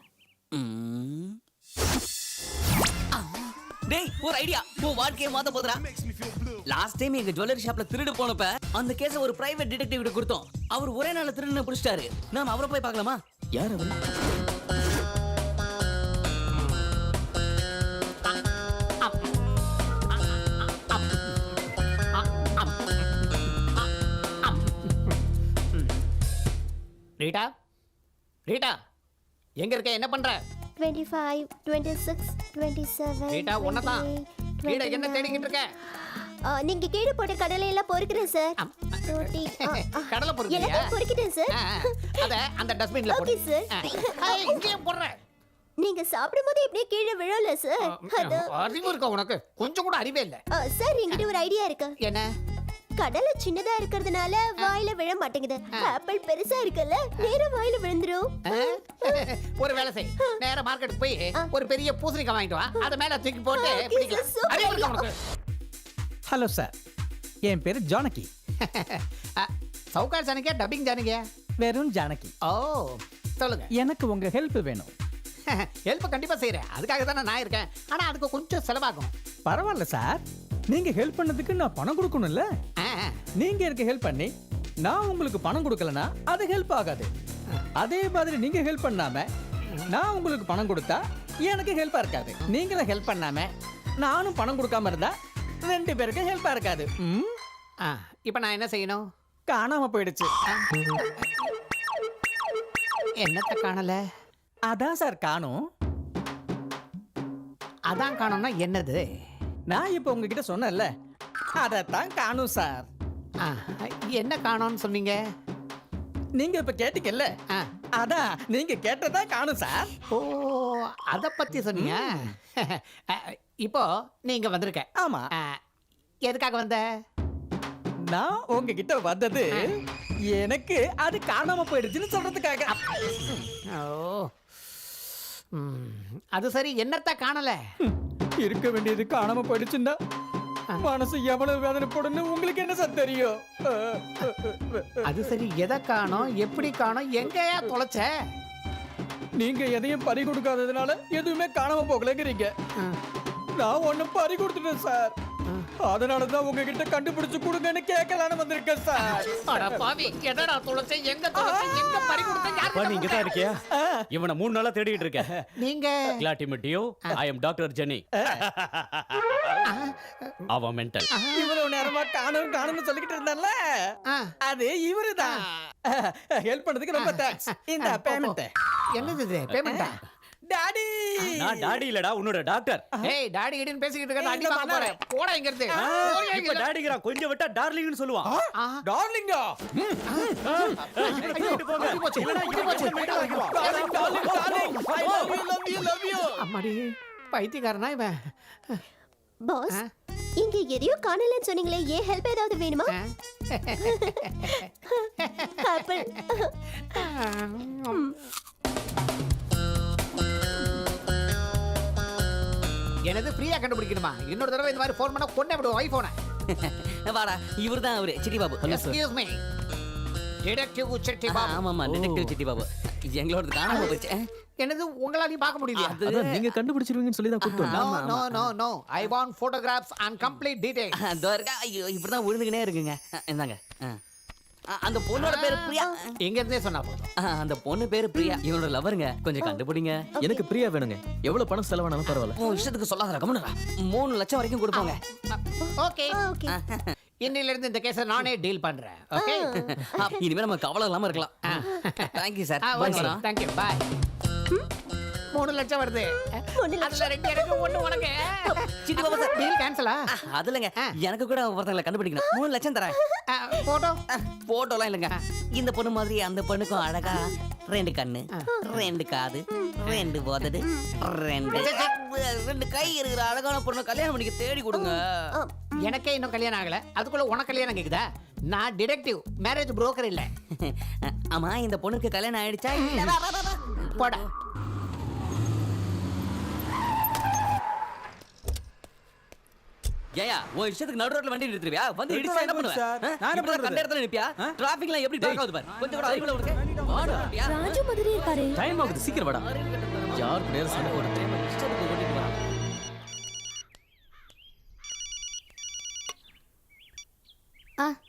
டேய் ஒரு ஐடியா. உன் வாழ்க்கையை மாத்த போதுடா. லாஸ்ட் டைம் எங்க ஜுவல்லரி ஷாப்ல திருடு போனப்ப அந்த கேஸ ஒரு பிரைவேட் டிடெக்டிவ் கிட்ட கொடுத்தோம். அவர் ஒரே நாள்ல திருடுன புடிச்சிட்டாரு. நாம அவரை போய் பார்க்கலாமா? யார் அவள்? ரீட்டா, ரீட்டா, எங்க இருக்க? என்ன பண்ற? 25, 26, 27, ரீட்டா, உன்னதான். 28, கீழே என்ன தேடிக்கிட்டு இருக்க? நீங்க கீழே போட்ட கடலை எல்லாம் பொறுக்கிறேன் சார். கடலை பொறுக்கிறியா? எல்லாத்தையும் பொறுக்கிட்டேன் சார். அத அந்த டஸ்ட்பின்ல போடு. Okay sir. இங்கேயே போடுற. நீங்க சாப்பிடும்போது இப்படியே கீழே விழல சார். அது அறிவு இருக்கா உனக்கு? கொஞ்சம் கூட அறிவே இல்ல. சார் என்கிட்ட ஒரு ஐடியா இருக்கு. என்ன? கடலை சின்னதா இருக்கிறதுனால வாயில விழ மாட்டேங்குது. ஆப்பிள் பெருசா இருக்குல்ல, நேரா வாயில விழுந்துரும். ஒரு வேலை செய். நேரா மார்க்கெட்டுக்கு போய் ஒரு பெரிய பூசணிக்காய் வாங்கிட்டு வா. அத மேல தூக்கி போட்டு பிடிக்கலாம். super அறிவு இருக்கா உனக்கு? ஹலோ சார், என் பேரு ஜானகி. சவுகார் ஜானகியா, டப்பிங் ஜானகியா? வெறும் ஜானகி. ஓ சொல்லுங்க. எனக்கு உங்க ஹெல்ப் வேணும். ஹெல்ப் கண்டிப்பா செய்யறேன். அதுக்காக தானே நான் இருக்கேன். ஆனா அதுக்கு கொஞ்சம் செலவாகும். பரவாயில்ல சார், நீங்க ஹெல்ப் பண்ணதுக்கு நான் பணம் கொடுக்கணும்ல. நீங்க எனக்கு ஹெல்ப் பண்ணி நான் உங்களுக்கு பணம் கொடுக்கலனா அது ஹெல்ப் ஆகாது. அதே மாதிரி நீங்க ஹெல்ப் பண்ணாம நான் உங்களுக்கு பணம் கொடுத்தா எனக்கு ஹெல்ப்பா இருக்காது. நீங்களும் ஹெல்ப் பண்ணாம நானும் பணம் கொடுக்காம இருந்தா 2 பேருக்கு ஹெல்ப்பா இருக்காது. இப்போ நான் என்ன செய்யணும்? காணாம போயிடுச்சு. என்னத்த காணல? அதான் சார் காணும். அதான் காணோம்னா என்னது? நான் இப்போ உங்ககிட்ட சொன்னேன்ல, அதைத்தான் காணும் சார். என்ன காணோம்னு சொன்னீங்க? நீங்க இப்ப கேட்டீங்கல்ல, அதான் நீங்க கேட்டதா காணும் சார். ஓ அத பத்தி சொன்னீங்க. இப்போ நீங்க வந்திருக்க. ஆமா. எதுக்காக வந்த? நான் உங்ககிட்ட வந்தது எனக்கு அது காணாம போயிடுச்சுன்னு சொல்றதுக்காக. ஓ அது சரி, என்னத்த காணல? இருக்க வேண்டியது காணாம போயிடுச்சுன்னா மனசு எவ்வளவு வேதனை போடுன்னு உங்களுக்கு என்ன சார் தெரியும்? அது சரி, எதை காணோம், எப்படி காணோம், எங்கயா தொலைச்ச? நீங்க எதையும் பறி கொடுக்காததுனால எதுவுமே காணாம போகலங்கிறீங்க. நான் ஒன்னும் பறி கொடுத்துட்டேன் சார். அதனாலதான் உங்ககிட்ட கண்டுபிடிச்சு கொடுங்கன்னு கேட்கலான்னு வந்திருக்கேன் சார். அட பாவி, எதடா தொலைச்ச, எங்க தொலைச்ச, எங்க பறி கொடுத்த, யாரு? நீங்க தான் இருக்கியா? இவனை 3 நாளா தேடிட்டு இருக்கேன். நீங்க கிளாட்டிமெட்டியோ, ஐ அம் டாக்டர் ஜெனி. அவ மென்டல். இவ்வளவு நேரமா காணும்னு சொல்லிக்கிட்டு இருந்தால, அது இவருதான். ஹெல்ப் பண்ணதுக்கு ரொம்ப தேங்க்ஸ். இந்த பேமெண்ட். என்னது இது? பேமெண்டா? டாடி. நான் டாடி இல்லடா, உன்னோட டாக்டர். ஏய் டாடி கிட்ட பேசிக்கிட்டு இருக்க, அடி வாங்க போறேன். போடா இங்க இருந்து. இப்ப டாடிங்கறா, கொஞ்சம் விட்டா டார்லிங்னு சொல்லுவான். டார்லிங்கா? இட்டு போங்க. இல்லடா இங்க போச்சு. டார்லிங். I love you. அம்மாடி, பைத்தியக்காரனா இவன். பாஸ், இங்க எதையோ காணலன்னு சொன்னீங்களே, ஏன் ஹெல்ப் ஏதாவது வேணுமா? ஆப்பிள். எனது ஃப்ரீயா கண்டுபிடிக்கணுமா? இன்னொரு தடவை இந்த மாதிரி ஃபோன் பண்ணா கொன்னே விடுவோம் ஐபோனை. வாடா, இவர்தான் அவரு city Babu. Excuse me, detective city Babu. ஆமாமா, டிடெக்டிவ் சிட்டி பாபு. எங்களோட காணாம போச்சு. என்னது உங்களாலையும் பார்க்க முடியலையா? அதான் நீங்க கண்டுபிடிச்சிருவீங்கன்னு சொல்லி தான் கூப்பிட்டு வந்தேன். No no no, I want photographs and complete details. அதோ இருக்கா. ஐயோ இப்படிதான் விழுந்துக்கினே இருக்குங்க. இந்தாங்க. அந்த பொண்ணோட பேரு பிரியா. எங்க இருந்தே சொன்னா போதும். அந்த பொண்ணு பேரு பிரியா. இவனோட லவருங்க. கொஞ்சம் கண்டுபிடிங்க. எனக்கு பிரியா வேணுங்க. எவ்வளவு பணம் செலவானாலும் பரவாயில்ல. உன் இஷ்டத்துக்கு சொல்லாத கம்முனு. 3 லட்சம் வரைக்கும் கொடுப்பாங்க. ஓகே ஓகே இன்னில இருந்து இந்த கேஸை நானே டீல் பண்றேன். ஓகே இனிமே நம்ம கவலை இல்லாம இருக்கலாம். Thank you sir. Thank you bye. 3 லட்சம் வருது. அதுல 2 எனக்கு 1 உனக்கு. City Baba sir. டீல் கேன்சலா? அது இல்லைங்க, எனக்கு கூட ஒருத்தங்களை கண்டுபிடிக்கணும். 3 லட்சம் தரேன். போட்டோ போட்டோலாம் இல்லைங்க. இந்த பொண்ணு மாதிரி அந்த பொண்ணுக்கும் அழகா 2 கண்ணு, 2 காது, 2 உதடு, 2 கை இருக்கிற அழகான பொண்ணு கல்யாணம் பண்ணிக்க தேடி கொடுங்க. எனக்கே இன்னும் கல்யாணம் ஆகல, அதுக்குள்ள உனக்கு கல்யாணம் கேக்குதா? நான் டிடெக்டிவ், மேரேஜ் புரோக்கர் இல்ல. ஆமா, இந்த பொண்ணுக்கு கல்யாணம் ஆயிடுச்சா? போடா. ஏயா, உன் இஷ்டத்துக்கு நடு ரோட்ல வண்டி நிறுத்துறியா? வந்து இடிச்சா என்ன பண்ணுவ? நான் என்ன பண்றது? கண்ட இடத்துல நிப்பியா? டிராஃபிக்லாம் எப்படி டாக் ஆகுது பாரு. கொஞ்சம் கூட அறிவுல உனக்கு. வாடா. ராஜு மாதிரி இருக்காரு. டைம் ஆகுது, சீக்கிரம் வாடா. யாருக்கு நேரம் சண்டை போடுறது? இஷ்டத்துக்கு ஓட்டிட்டு வரான்.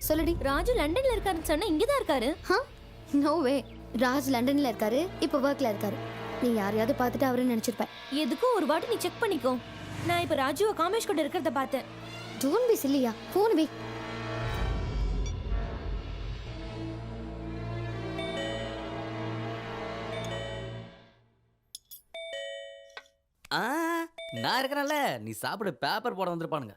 சொல்லுடி. ராஜு லண்டன்ல இருக்காருன்னு சொன்னா இங்கதான் இருக்காரு. நோ வே. ராஜ் லண்டன்ல இருக்காரு, இப்போ ஒர்க்ல இருக்காரு. நீ யாரையாவது பார்த்துட்டு அவரை நினைச்சிருப்ப. எதுக்கும் ஒரு வாட்டி நீ செக் பண்ணிக்கோ. நான் இப்ப ராஜுவை காமேஷ் கூட இருக்கிறத பார்த்தேன். டோன்ட் பி சில்லியா. ஃபோன் வை. நான் இருக்கறேன்ல, நீ சாப்பிட பேப்பர் போட வந்திருப்பானுங்க.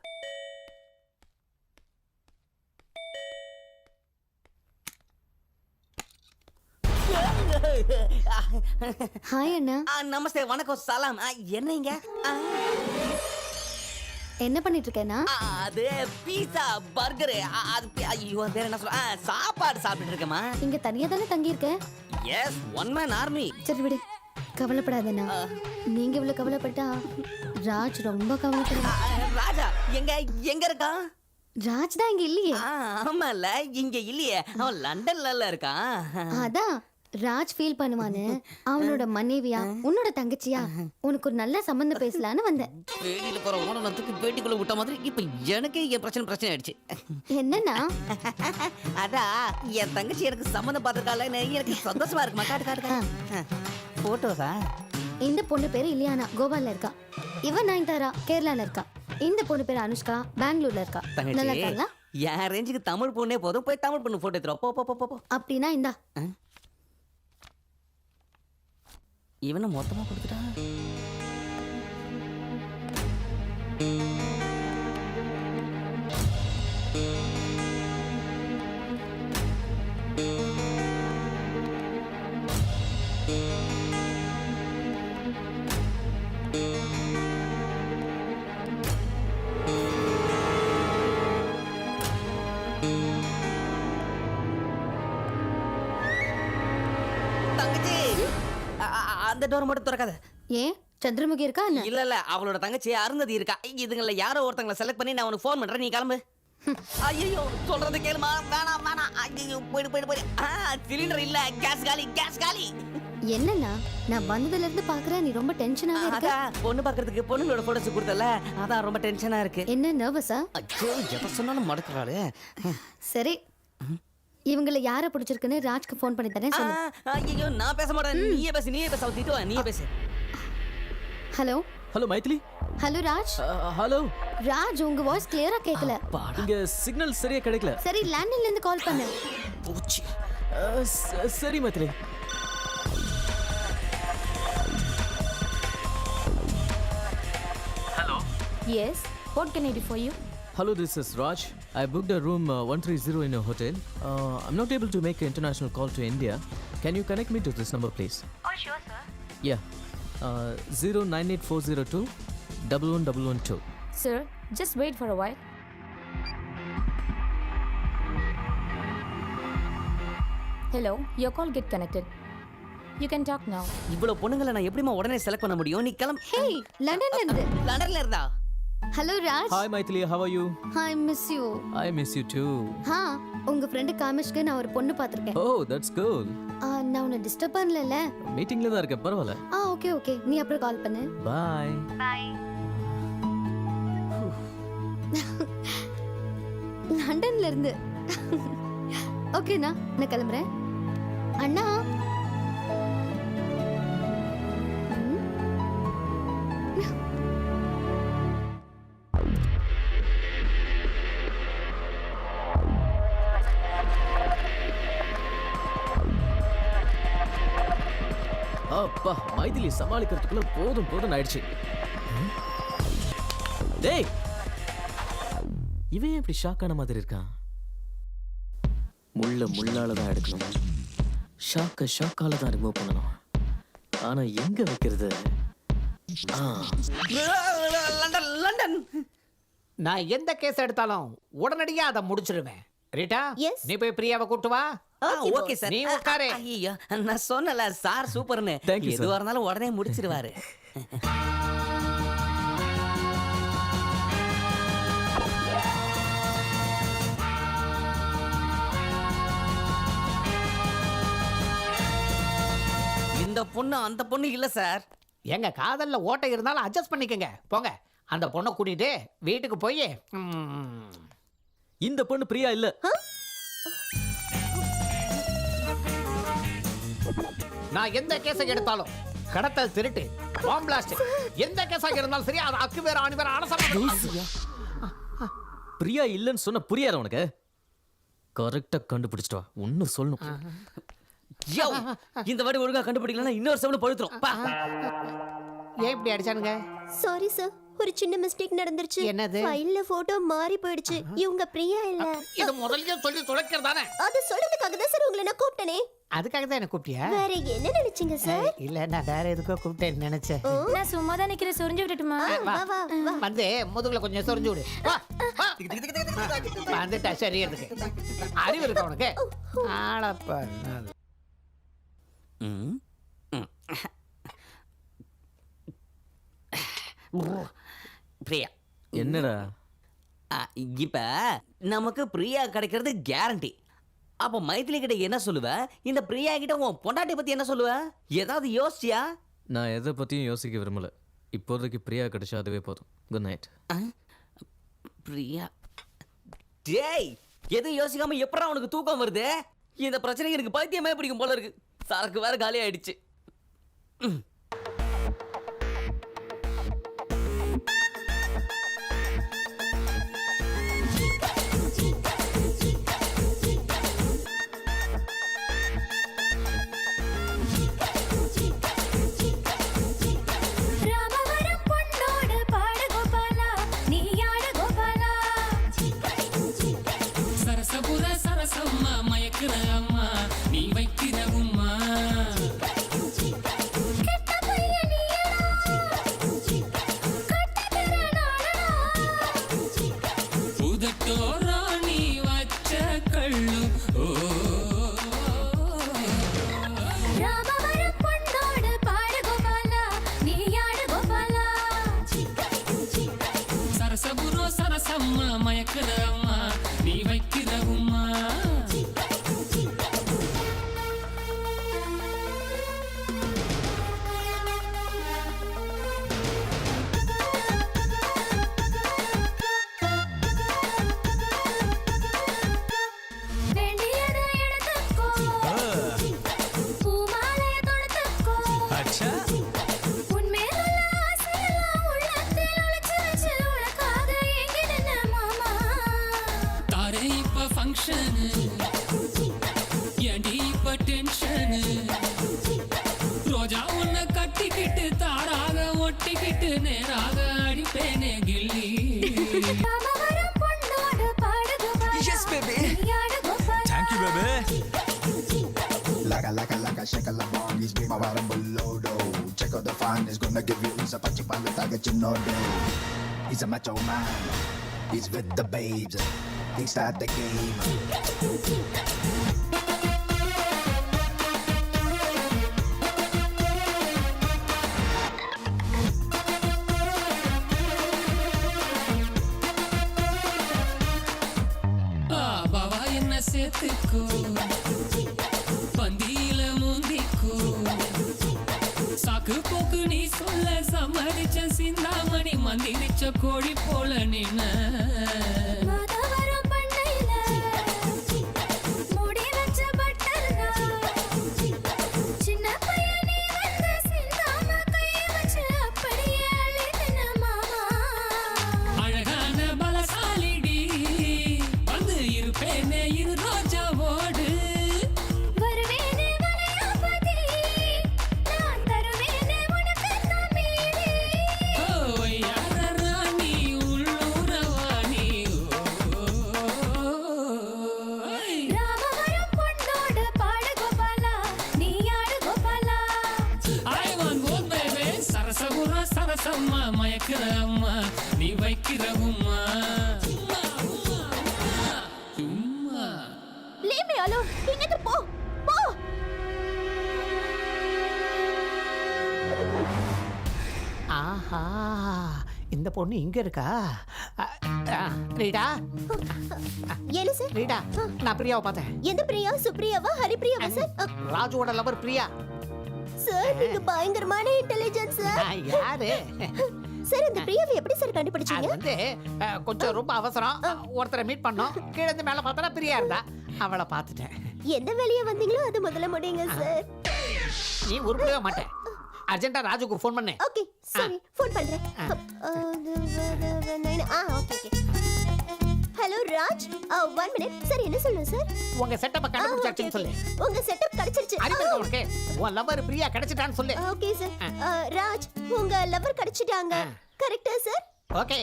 ஹாய் அண்ணா. நமஸ்தே, வணக்கம், சலாம். என்னங்க? என்ன பண்ணிட்டு இருக்கேன்னா? அது பீஸா, பர்கர், அது ஐயோ வேற என்ன சொல்ல, சாப்பாடு சாப்பிட்டு இருக்கேமா. இங்க தனியா தானே தங்கி இருக்க? Yes, one man army. சரி விடு, கவலைப்படாதண்ணா. நீங்க இவ்வளவு கவலைப்பட்டா ராஜ் ரொம்ப கவலைப்படுவான். ராஜா எங்க எங்க இருக்கான்? ராஜ் தான் இங்க இல்லையே. ஆமால, இங்க இல்லையே, அவன் லண்டன்ல இருக்கான். அதான் ராஜ் ஃபீல் பண்ணுவானு அவனோட மனைவியா உன்னோட தங்கச்சியா உனக்கு ஒரு நல்ல சம்பந்தம் பேசலான்னு வந்தேன். பேட்டியில போற ஓனத்துக்கு பேட்டிக்குள்ள விட்ட மாதிரி இப்ப எனக்கு என் பிரச்சனை ஆயிடுச்சு. என்னன்னா? அதான் என் தங்கச்சி எனக்கு சம்மந்தம் பார்த்திருக்கால, எனக்கு சந்தோஷமா இருக்குமா. காட்டு காட்டு போட்டோஸா? இந்த பொண்ணு பேரு இலியானா, கோவால இருக்கா. இவன் நயன்தாரா, கேரளால இருக்கா. இந்த பொண்ணு பேரு அனுஷ்கா, பெங்களூர்ல இருக்கா. நல்லா இருக்காங்களா? என் ரேஞ்சுக்கு தமிழ் பொண்ணே போதும், போய் தமிழ் பொண்ணு போட்டோ எடுத்துரும். போ போ போ. அப்படின்னா இந்தா. இவனை மொத்தமா கொடுத்துட்டா. தங்கச்சி, அந்த டோர் மட்டும் திறக்காத. ஏன் சந்திரமுகி இருக்கா? இல்ல, அவளோட தங்கச்சி அருந்ததி இருக்கா. இதுங்கள யாரோ ஒருத்தங்களை செலக்ட் பண்ணி நான் உனக்கு ஃபோன் பண்றேன், நீ கிளம்பு. ஐயோ, சொல்றது கேளுமா. வேணாம் வேணாம். ஐயோ, போயிடு. சிலிண்டர் இல்ல, கேஸ் காலி. என்னன்னா, நான் வந்ததுல இருந்து பாக்குறேன் நீ ரொம்ப டென்ஷனாவே இருக்க. அதான் பொண்ணு பார்க்கிறதுக்கு பொண்ணுங்களோட போட்டோஸ் கொடுத்தல, அதான் ரொம்ப டென்ஷனா இருக்கு. என்ன நர்வஸா? ஐயோ, எதை சொன்னாலும் மடக்குறாளே. சரி, இவங்கள யாரை பிடிச்சிருக்குன்னு ராஜ்க்கு ஃபோன் பண்ணி தரேன் சொல்லு. ஐயோ, நான் பேச மாட்டேன். நீயே பேச. அவ திட்டுவா, நீயே பேசு. Hello hello Maithili. Hello Raj. Hello Raj, உங்க வாய்ஸ் கிளியரா கேட்கல. இங்க சிக்னல் சரியா கிடைக்கல. சரி, லேண்ட்லைன்ல இருந்து கால் பண்ணு. பூச்சி. சரி Maithili. Hello. Yes. What can I do for you? Hello, this is Raj. I booked a room 130 in a hotel. I'm not able to make an international call to India. Can you connect me to this number, please? Oh, sure, sir. Yeah. 098402 11112. Sir, just wait for a while. Hello, your call get connected. You can talk now. இவ்வளவு பொண்ணுங்களை நான் எப்படிமா உடனே select பண்ண முடியும்? நீ கிளம்பு. ஹே, லண்டன்ல இருந்தா? Hello Raj. Hi Maithili, how are you? I miss you. I miss you too. உங்க ஃப்ரெண்ட் காமேஷ்க்கு நான் ஒரு பொண்ணு பாத்திருக்கேன். Oh, that's cool. நான் உன்னை டிஸ்டர்ப் பண்ணலல? மீட்டிங்ல தான் இருக்கேன், பரவாயில்ல. ஓகே. நீ அப்புறம் கால் பண்ணு. Bye. Bye. லண்டன்ல இருந்து ஓகேண்ணா நான் கிளம்புறேன். அண்ணா அப்பா மைதிலி சமாளிக்கிறதுக்குள்ள போதும் போதும் ஆயிடுச்சு. டேய் இவன் இப்படி ஷாக்கான மாதிரி இருக்கான். முள்ளால தான் எடுக்கணும், ஷாக்கால தான் ரிமூவ் பண்ணணும். ஆனா எங்க வைக்கிறது? லண்டன் லண்டன் நான் எந்த கேஸ் எடுத்தாலும் உடனடியா அதை முடிச்சிருவேன். Rita Yes. நீ போய் பிரியாவை கூட்டு வா. Okay sir. நீ உட்காரு. ஐயோ நான் சொன்னல சார் சூப்பர்னு. Thank you, sir. எதுவா இருந்தாலும் உடனே முடிச்சிருவாரு. இந்த பொண்ணு அந்த பொண்ணு இல்ல சார். எங்க காதல்ல ஓட்டை இருந்தாலும் அட்ஜஸ்ட் பண்ணிக்கங்க. போங்க அந்த பொண்ணை கூட்டிட்டு வீட்டுக்கு போய் இந்த பொண்ணு பிரியா இல்ல. நான் எந்த கேஸை எடுத்தாலும் கடத்தல், திருட்டு, பாம் பிளாஸ்ட், எந்த கேஸாக இருந்தாலும் சரி அது அக்கு வேற ஆணி வேற அலச. பிரியா இல்லன்னு சொன்ன புரியாத உனக்கு? கரெக்டா கண்டுபிடிச்சிட்டு வா. ஒன்னு சொல்லணும். யோ, இந்த வாட்டி ஒழுங்கா கண்டுபிடிக்கலன்னா இன்னொரு செவனு பழுத்துரும். ஏன் இப்படி அடிச்சானுங்க? சாரி சார், ஒரு சின்ன மிஸ்டேக் நடந்துருச்சு. என்னது? ஃபைல்ல போட்டோ மாறி போயிடுச்சு. இவங்க பிரியா இல்ல. இது முதல்ல சொல்லி துளைக்கிறதானே. அது சொல்றதுக்காக தான் சார் உங்களை நான் கூப்பிட்டனே. அதுக்காக தான் என்ன கூப்பிட்டியா? வேற என்ன நினைச்சீங்க சார்? இல்ல நான் வேற எதுக்கோ கூப்பிட்டேன்னு நினைச்சேன். நான் சும்மா தான் நிக்கிறேன், சொரிஞ்சு விட்டுட்டுமா? வா வா வா. வந்து முதுகுல கொஞ்சம் சொரிஞ்சு விடு. வா, வா. வந்துட்டா சரி. இருக்கு அறிவு இருக்கு உனக்கு. ஆளப்பா பிரியா என்னடா? இப்ப நமக்கு பிரியா கிடைக்கிறது கேரண்டி. அப்ப மைதிலி கிட்ட என்ன சொல்லுவ? இந்த பிரியா கிட்ட உன் பொண்டாட்டி பத்தி என்ன சொல்லுவ? ஏதாவது யோசிச்சியா? நான் எதை பத்தியும் யோசிக்க விரும்பல. இப்போதைக்கு பிரியா கிடைச்சா அதுவே போதும். Good night. பிரியா டேய், எதுவும் யோசிக்காம எப்படா உனக்கு தூக்கம் வருது? இந்த பிரச்சனைக்கு எனக்கு பைத்தியமே பிடிக்கும் போல இருக்கு. சரக்கு வேற காலி ஆயிடுச்சு. ரோஜா உன்னை கட்டிக்கிட்டு தாராக ஒட்டிக்கிட்டு நேராக அடிப்பேனே கில்லி. Yes baby. Thank you baby. Laka shaka la bong is be my bottom below though. Check out the fun is gonna give you a pachi palata get you know though. He's a macho man. He's with the babes. They start the game. சேர்த்துக்கோ பந்தியில முந்திக்கோ சாக்கு போக்கு நீ சொல்ல சம்மதிச்ச சிந்தாமணி மந்திரிச்ச கோழி போல நின்ன பண்ணையில முடி கேக்குற அம்மா நீ வைக்கிற உம்மா சும்மா லீவ் மீ அலோன். இங்க போ போ. ஆஹா இந்த பொண்ணு இங்க இருக்கா ரீடா என்ன சார்? ரீடா நான் பிரியாவை பார்த்தேன். எந்த பிரியா? சுப்ரியாவா ஹரிப்ரியாவா சார்? ராஜுவோட லவர் பிரியா. சார் நீங்க பயங்கரமான இன்டெலிஜென்ஸ் சார். நான் யாரு? சார் இந்த பிரியாவை எப்படி சார் அது கண்டுபிடிச்சீங்க? வந்து கொஞ்சம் ரொம்ப அவசரம். ஒருத்தரை மீட் பண்ணோம். கீழே இருந்து மேல பார்த்தா பிரியா இருந்தா. அவளை பார்த்துட்டேன். எந்த வேலையா வந்தீங்களோ அது முதல்ல முடியுங்க சார். நீ உருப்படவே மாட்டேன். அர்ஜென்ட்டா ராஜுக்கு ஃபோன் பண்ணு. ஓகே சரி ஃபோன் பண்றேன். Okay okay. Hello Raj, 1 minute. Sir என்ன சொல்லுங்க சார்? உங்க செட்டப்ப கண்டுபிடிச்சாச்சுன்னு சொல்லு. உங்க செட்டப் கிடைச்சிருச்சு. அறிவு இருக்கா உனக்கு? உன் லவர் பிரியா கிடைச்சிட்டான்னு சொல்லு. Okay sir. ராஜ் உங்க லவர் கிடைச்சிட்டாங்க. கரெக்ட்டா சார்? ஓகே.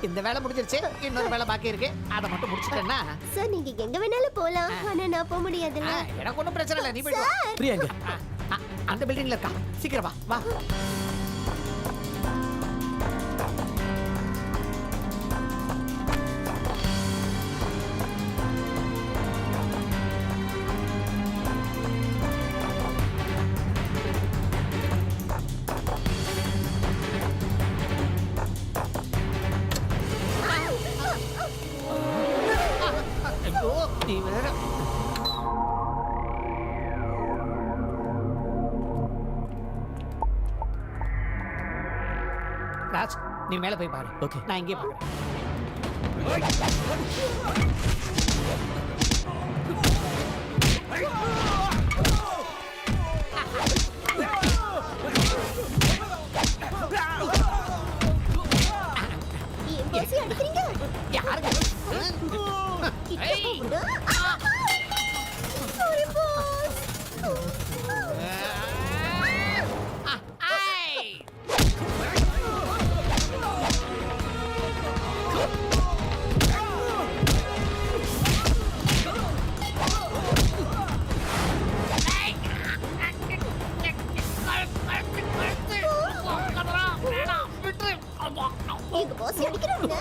இந்த வேலை முடிஞ்சிருச்சு. இன்னொரு வேலை பாக்கி இருக்கு. அதை மட்டும் முடிச்சிட்டேன்னா சார் நீங்க எங்க வேணாலும் போலாம். ஆனா நான் போக முடியாதுல்ல. எனக்கு ஒன்றும் பிரச்சனை இல்லை. நீ போயிட்டு வா. சார் பிரியா எங்க? அந்த பில்டிங்ல இருக்கா. சீக்கிரம் வா வா. ஐயோ நீ வேற. ராஜ் நீ மேல போய் பாரு. ஓகே. நான் இங்கே பாக்குறேன். ஏன் பாசி அடிக்கிறீங்க? யாருங்க? ஏய். Sorry boss. ஐய். எங்க பாசி அடிக்கிறாங்க.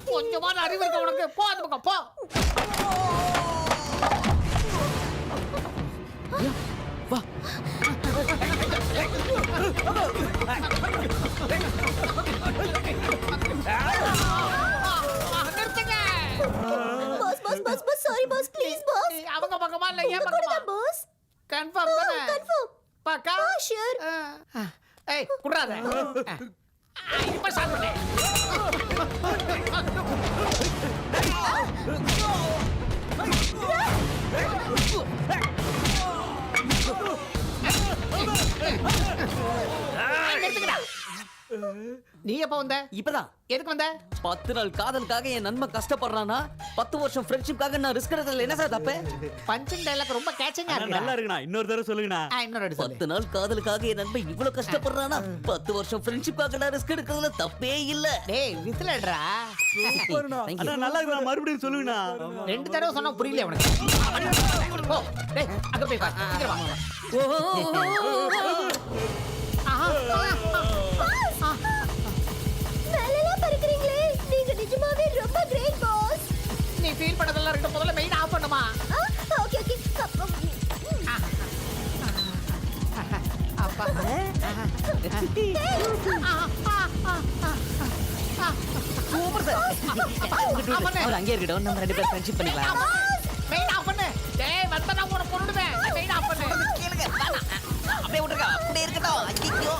கொஞ்சமான அறிவு இருக்க உனக்கு. போ அந்த பக்கம் போ. வா. நிறுத்துங்க. Boss boss boss boss sorry boss please boss. அவங்க பக்கமா இல்ல ஏன் உங்க பக்கமா? கூட பாஸ். கன்ஃபார்ம் தானே? கன்ஃபார்ம். பக்கா? ஷூர். ஏய் குடுறாத. இப்ப ஸ்டார்ட் பண்ணு. நிறுத்துங்கடா. நீ எப்ப வந்த? இப்பதான் எதுக்கு வந்த? 10 நாள் காதலுக்காக என் நண்பன் கஷ்டப்படுறானா 10 வருஷம் ஃப்ரெண்ட்ஷிப்காக நான் ரிஸ்க் எடுத்ததுல என்ன சார் தப்பு? பஞ்சிங் டைலாக் ரொம்ப கேட்சிங்கா இருக்கு. நல்லா இருக்குண்ணா. இன்னொரு தடவை சொல்லுங்கண்ணா. இன்னொரு அடி சொல்லு. 10 நாள் காதலுக்காக என் நண்பன் இவ்வளவு கஷ்டப்படுறானா 10 வருஷம் ஃப்ரெண்ட்ஷிப்காக நான் ரிஸ்க் எடுக்கிறதுல தப்பே இல்ல. டேய் விசிலடா. அண்ணா நல்லா இருக்குண்ணா. மறுபடியும் சொல்லுங்கண்ணா. 2 தடவை சொன்னா புரியல உனக்கு. போ. டேய் அங்க போய் பாரு. சீக்கிரம் வா. மேலலாம் பறக்குறீங்களே. நீங்க நிஜமாவே ரொம்ப கிரேட் பாஸ். நீ ஃபீல் பண்ணதெல்லாம் ரெண்டு முதல்ல மெயின் ஆஃப் பண்ணுமா? Okay okay. அப்பா. Super sir. அவர் அங்கே இருக்கட்டும். நம்ம 2 பேரும் ஃப்ரெண்ட்ஷிப் பண்ணிக்கலாம். மெயின் ஆஃப் பண்ணு. டேய் வந்த நான் உன கொன்னுடுவேன். மெயின் ஆஃப் பண்ணு. கேளுங்க. அப்படியே விட்டுருங்க. அப்படியே இருக்கட்டும். ஐயோ.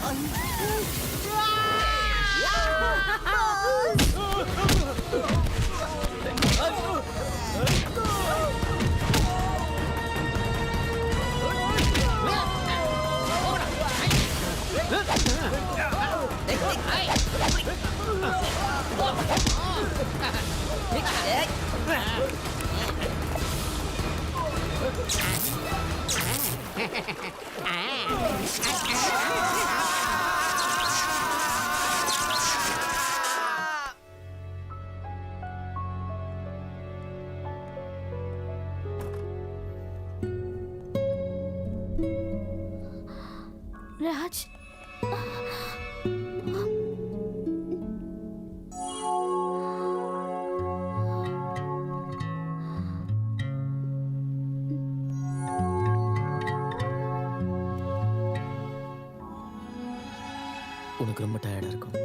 உனக்கு ரொம்ப டயர்டாக இருக்கும்.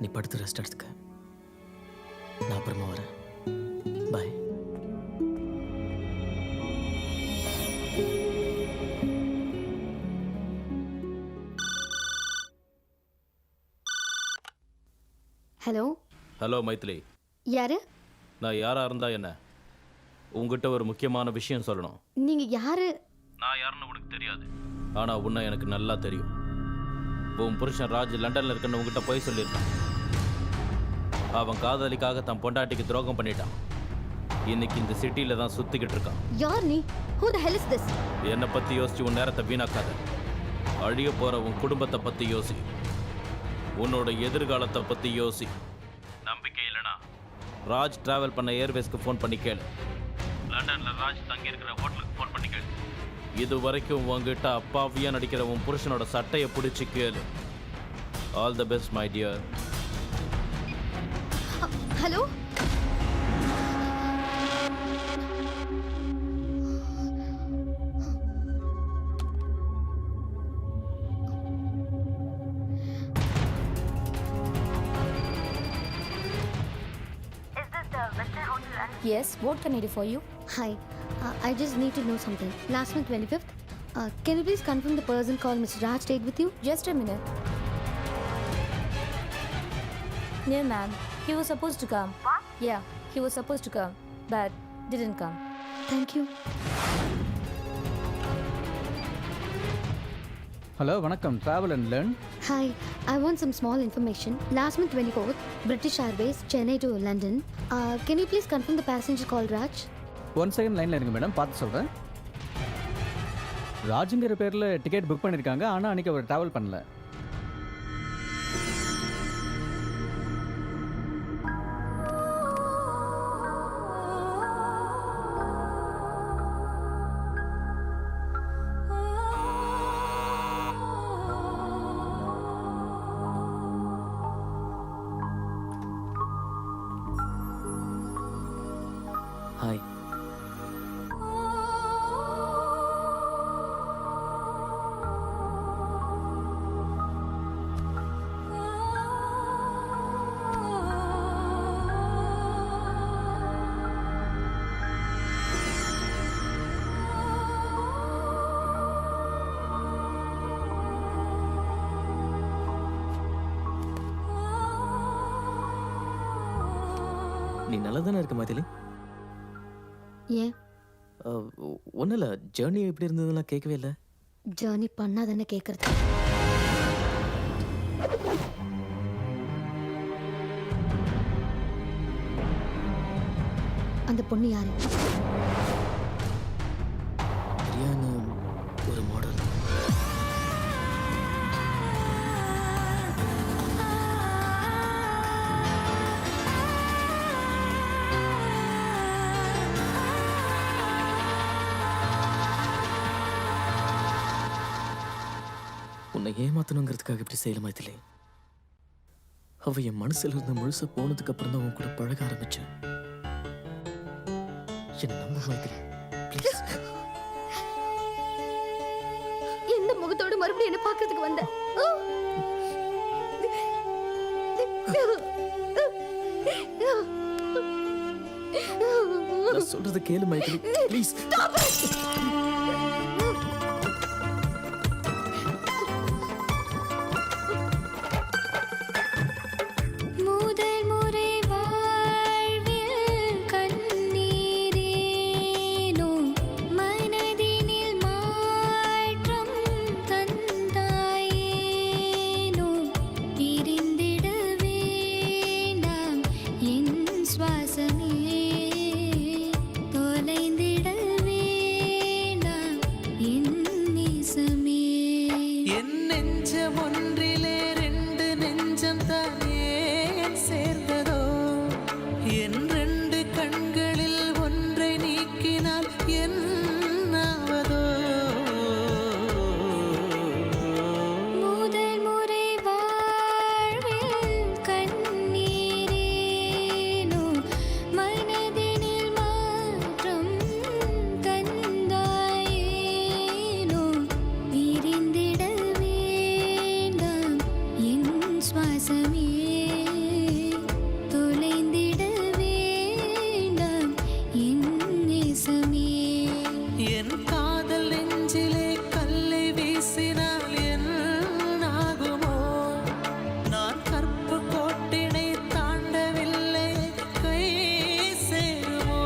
நீ படுத்து ரெஸ்ட் எடுத்துக்க. நான் அப்புறமா வரேன். பாய். ஹலோ, ஹலோ மைதிலி, யாரு? நான் யாராக இருந்தா என்ன? உங்ககிட்ட ஒரு முக்கியமான விஷயம் சொல்லணும். நீங்க யாரு? நான் யாருன்னு உனக்கு தெரியாது, ஆனால் உன்னை எனக்கு நல்லா தெரியும். உன் புருஷன் ராஜ் லண்டனில் இருக்குன்னு உங்ககிட்ட போய் சொல்லியிருக்கான். அவன் காதலிக்காக தன் பொண்டாட்டிக்கு துரோகம் பண்ணிட்டான். இன்னைக்கு இந்த சிட்டியில் தான் சுற்றிக்கிட்டு இருக்கான். யார் நீ? Who the hell is this? என்னை பற்றி யோசிச்சு உன் நேரத்தை வீணாக்காத. அழிய போகிற உன் குடும்பத்தை பற்றி யோசி. உன்னோட எதிர்காலத்தை பற்றி யோசி. நம்பிக்கை இல்லைனா ராஜ் டிராவல் பண்ண ஏர்வேஸ்க்கு ஃபோன் பண்ணி கேளு. லண்டனில் ராஜ் தங்கியிருக்கிற ஹோட்டலுக்கு ஃபோன் பண்ணி கேளு. இது வரைக்கும் உங்ககிட்ட அப்பாவியா நடிக்கிற உன் புருஷனோட சட்டையை பிடிச்சி கேளு. All the best my dear. Hello, Yes, what can I do for you? hi. I just need to know something. Last month 25th, can you please confirm the person called Mr. Raj stayed with you? Just a minute. No, ma'am. He was supposed to come. What? Yeah, he was supposed to come, but didn't come. Thank you. Hello, வணக்கம். Travel and learn. Hi, I want some small information. Last month 24th, British Airways, Chennai to London. Can you please confirm the passenger called Raj? 1 second லைனில் இருங்க madam, பார்த்து சொல்கிறேன். ராஜுங்கிற பேரில் ticket book பண்ணியிருக்காங்க, ஆனால் அன்றைக்கி hour travel பண்ணல. Hi. நீ நல்லா தானே இருக்க மைதிலி? ஏன்? ஒன்றும் இல்லை, ஜேர்னி எப்படி இருந்ததுலாம் கேட்கவே இல்லை. ஜேர்னி பண்ணாதானே கேட்குறது. அந்த பொண்ணு யாரு? பிரியான்னு ஒரு மாடல். உன்னை ஏமாத்தணுங்கிறதுக்காக இப்படி செய்யல மைதிலி. அவ என் மனசுல இருந்த முழுச போனதுக்கு அப்புறம் தான் உன் கூட பழக ஆரம்பிச்சேன். என்ன நம்ப மைதிலி, ப்ளீஸ். எந்த முகத்தோடு மறுபடியும் என்ன பார்க்கறதுக்கு வந்த? நான் சொல்றத கேளு மைதிலி, ப்ளீஸ். நேசமே தொலைந்திட வேண்டாம் என் நேசமே. என் காதல் நெஞ்சிலே கல்லை வீசினால் என்னாகுமோ? நான் கற்பு கோட்டினை தாண்டவில்லை, கை சேருமோ?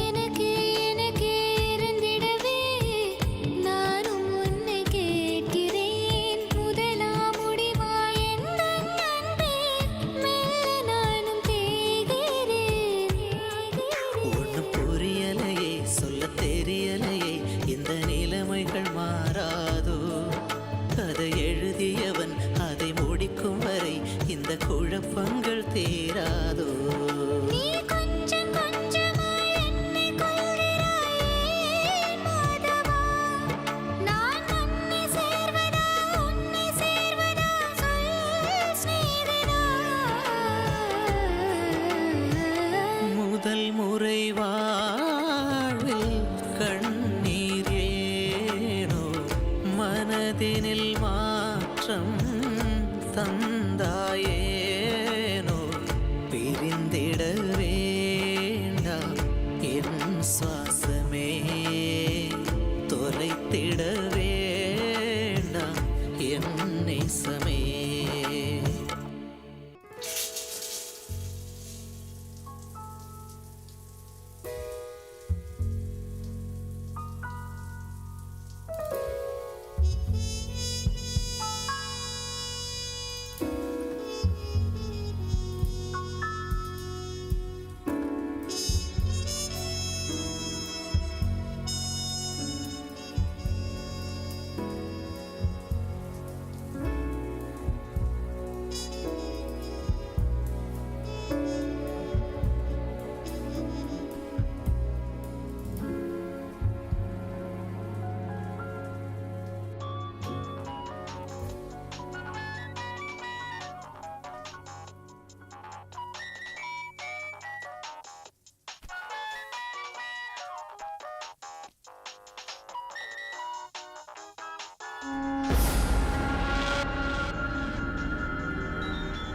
எனக்கு எனக்கு இருந்திடவே நானும் உன்னை கேட்கிறேன். முதலா முடிவா எந்த அன்பே மெல்ல நானும் தேய்கிறேன். ஒன்றும் புரியலையே, சொல்ல தெரியலையே, இந்த நிலைமைகள் மாறாதோ? கதை எழுதியவன் அதை முடிக்கும் வரை இந்த குழப்பங்கள் தீராதோ? நீ கொஞ்சம் கொஞ்சமாய் என்னை கொள்கிறாயே மாதவா. நான் உன்னை சேர்வதா உன்னை சேர்வதா சொல் ஸ்நேகிதா. முதல் முறை வாழ்வில் கண்ணீர் ஏனோ மனதினில் மாற்றம் தந்தாயேனோ? பிரிந்திட வேண்டாம் என் சுவாசமே, தொலைத்திட வேண்டாம் என் நேசமே.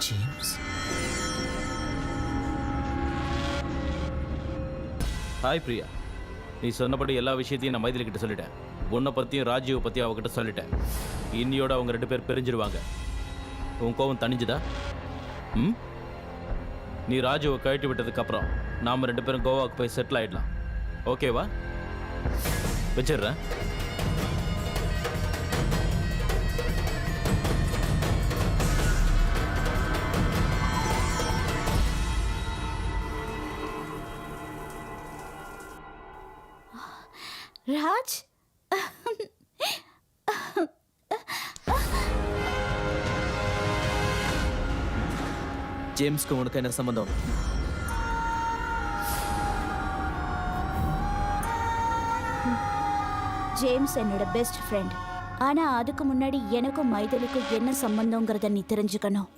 James, hi Priya. நீ சொன்னபடி எல்லா விஷயத்தையும் நான் மைதிலி கிட்ட சொல்லிட்டேன். உன்னை பற்றியும் ராஜீவை பற்றியும் அவகிட்ட சொல்லிட்டேன். இன்னியோட அவங்க 2 பேர் பிரிஞ்சிருவாங்க. உன் கோவம் தணிஞ்சுதா? ம், நீ ராஜுவை கழட்டி விட்டதுக்கப்புறம் நாம் 2 பேரும் கோவாவுக்கு போய் செட்டில் ஆகிடலாம். ஓகேவா? வச்சிடுறேன். ராஜ், ஜேம்ஸ்க்கு உனக்கு என்ன சம்பந்தம்? ஜேம்ஸ் என்னோட பெஸ்ட் ஃப்ரெண்ட். ஆனா அதுக்கு முன்னாடி எனக்கும் மைதிலிக்கும் என்ன சம்பந்தங்கிறத நீ தெரிஞ்சுக்கணும்.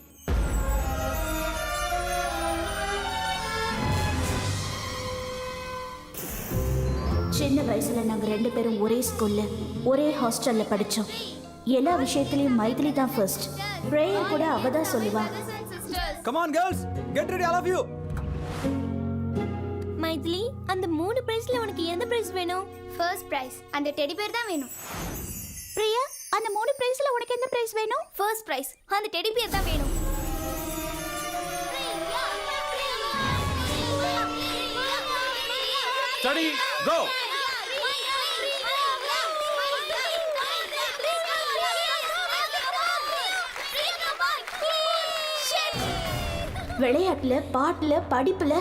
சின்ன வயசுல நாங்க 2 பேரும் ஒரே ஸ்கூல்ல ஒரே ஹாஸ்டல்ல படிச்சோம். எல்லா விஷயத்திலயும் மைதிலி தான் ஃபர்ஸ்ட். பிரேயர் கூட அவ தான் சொல்லுவா. Come on girls, get ready all of you. Maithili, அந்த 3 பிரைஸ்ல உனக்கு எந்த பிரைஸ் வேணும்? ஃபர்ஸ்ட் பிரைஸ் அந்த டெடி பேர் தான் வேணும். பிரியா, அந்த 3 பிரைஸ்ல உனக்கு எந்த பிரைஸ் வேணும்? ஃபர்ஸ்ட் பிரைஸ் அந்த டெடி பேர் தான் வேணும். ஸ்டடி கோ. விளையாட்டுல, பாட்டுல, படிப்புல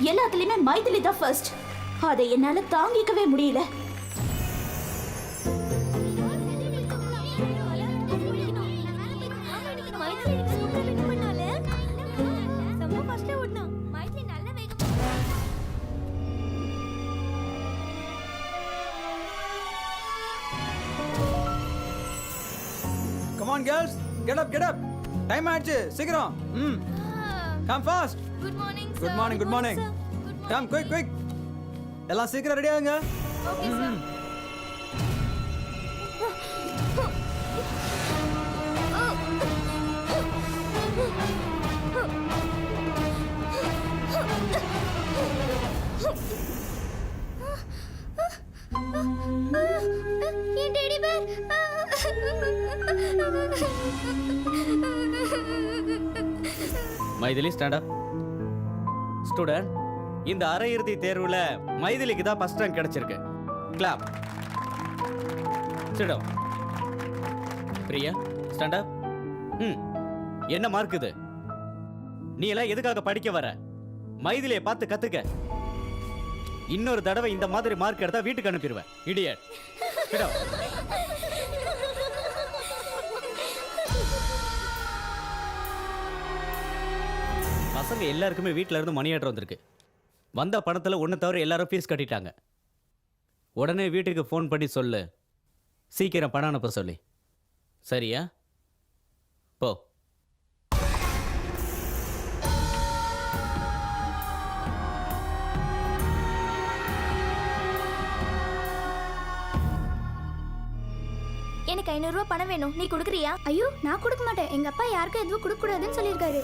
எல்லாத்துலயுமே மைதிலி தான் ஃபர்ஸ்ட். அதை என்னால தாங்கிக்கவே முடியல. Come on, girls. Get up, get up. Time ஆயிடுச்சு சீக்கிரம். Come fast. Good morning, sir. Good morning, good morning. Come quick, quick. எல்லாம் சீக்கிரம் ரெடி ஆகுங்க. Okay, sir. என் teddy bear. Maithili stand up. Student, இந்த அரையிறுதி தேர்வுல மைதிலிக்கு தான் ஃபர்ஸ்ட் ரேங்க் கிடைச்சிருக்கு. Clap. Sit down. Priya stand up. என்ன மார்க் இது? நீ எல்லாம் எதுக்காக படிக்க வர? மைதிலியை பார்த்து கத்துக்க. இன்னொரு தடவை இந்த மாதிரி மார்க் எடுத்தா வீட்டுக்கு அனுப்பிடுவேன். இடியட். Sit down. பசங்க எல்லாருக்குமே வீட்டில் இருந்து மணி ஆர்டர் வந்திருக்கு. வந்த பணத்தில் ஒன்று தவிர எல்லாரும் ஃபீஸ் கட்டிட்டாங்க. உடனே வீட்டுக்கு ஃபோன் பண்ணி சொல்லு, சீக்கிரம் பணம் அனுப்ப சொல்லி. சரியா? போ. எனக்கு 500 ரூபாய் பணம் வேணும். நீ கொடுக்குறியா? ஐயோ, நான் கொடுக்க மாட்டேன். எங்க அப்பா யாருக்கும் எதுவும் கொடுக்க கூடாதுன்னு சொல்லியிருக்காரு.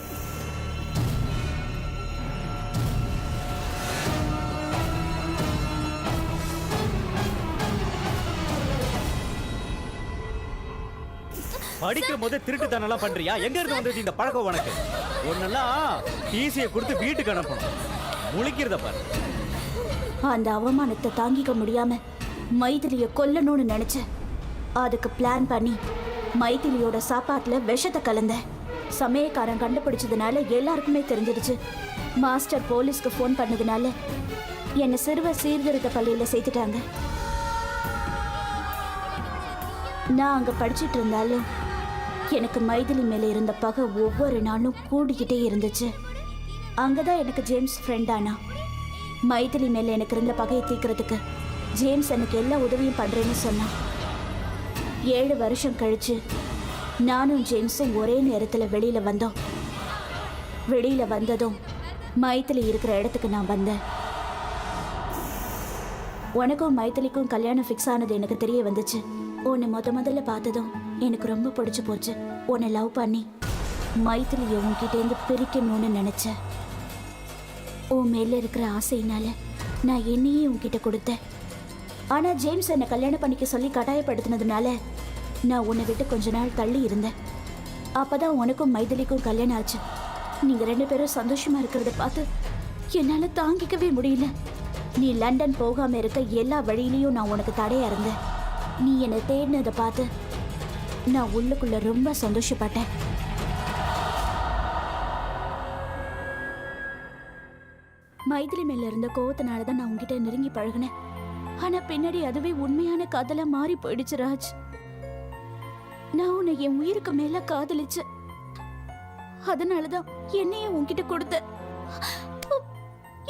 படிக்கும் போது திருட்டுத்தனெல்லாம் பண்றியா? எங்க இருந்து வந்தது இந்த பழக்கம் உனக்கு? ஒன்னெல்லாம் ஈஸியை கொடுத்து வீட்டுக்கு அனுப்பணும். முழிக்கிறத பாரு. அந்த அவமானத்தை தாங்கிக்க முடியாம மைதிலியை கொல்லணும்னு நினைச்சேன். அதுக்கு பிளான் பண்ணி மைதிலியோட சாப்பாட்டுல விஷத்தை கலந்தேன். சமயக்காரன் கண்டுபிடிச்சதுனால எல்லாருக்குமே தெரிஞ்சிடுச்சு. மாஸ்டர் போலீஸ்க்கு ஃபோன் பண்ணதுனால என்னை சிறுவர் சீர்திருத்த பள்ளியில சேர்த்துட்டாங்க. நான் அங்க படிச்சுட்டு இருந்தாலும் எனக்கு மைதிலி மேல இருந்த பகை ஒவ்வொரு நாளும் கூடிக்கிட்டே இருந்துச்சு. அங்கதான் எனக்கு ஜேம்ஸ் ஃப்ரெண்ட் ஆனா. மைதிலி மேல எனக்கு இருந்த பகையை தீர்க்கறதுக்கு ஜேம்ஸ் எனக்கு எல்லா உதவியும் பண்றேன்னு சொன்னான். 7 வருஷம் கழிச்சு நானும் ஜேம்ஸும் ஒரே நேரத்தில் வெளியில வந்தோம். வெளியில வந்ததும் மைதிலி இருக்கிற இடத்துக்கு நான் வந்தேன். உனக்கும் மைதிலிக்கும் கல்யாணம் ஃபிக்ஸ் ஆனது எனக்கு தெரிய வந்துச்சு. உன்னை முதல்ல பார்த்ததும் எனக்கு ரொம்ப பிடிச்சு போச்சு. உன்னை லவ் பண்ணி மைதிலியை உன்கிட்டேருந்து பிரிக்கணும்னு நினைச்சேன். உன் மேல இருக்கிற ஆசையினால நான் என்னையே உன்கிட்ட கொடுத்தேன். ஆனா ஜேம்ஸ் என்னை கல்யாணம் பண்ணிக்க சொல்லி கட்டாயப்படுத்தினதுனால நான் உன்னை விட்டு கொஞ்ச நாள் தள்ளி இருந்தேன். அப்பதான் உனக்கும் மைதிலிக்கும் கல்யாணம் ஆச்சு. நீங்க 2 பேரும் சந்தோஷமா இருக்கிறத பார்த்து என்னால தாங்கிக்கவே முடியல. நீ லண்டன் போகாம இருக்க எல்லா வழியிலையும் நான் உனக்கு தடையா இருந்தேன். நீ என்னை தேடினதை பார்த்து நான் உள்ளுக்குள்ள ரொம்ப சந்தோஷப்பட்டேன். மைதிலி மேல இருந்த கோவத்தினாலதான் நான் உன்கிட்ட நெருங்கி பழகினேன். ஆனா பின்னாடி அதுவே உண்மையான காதலா மாறி போயிடுச்சு ராஜ். நான் உன்னை என் உயிருக்கு மேல காதலிச்சேன். அதனாலதான் என்னையே உன்கிட்ட கொடுத்த.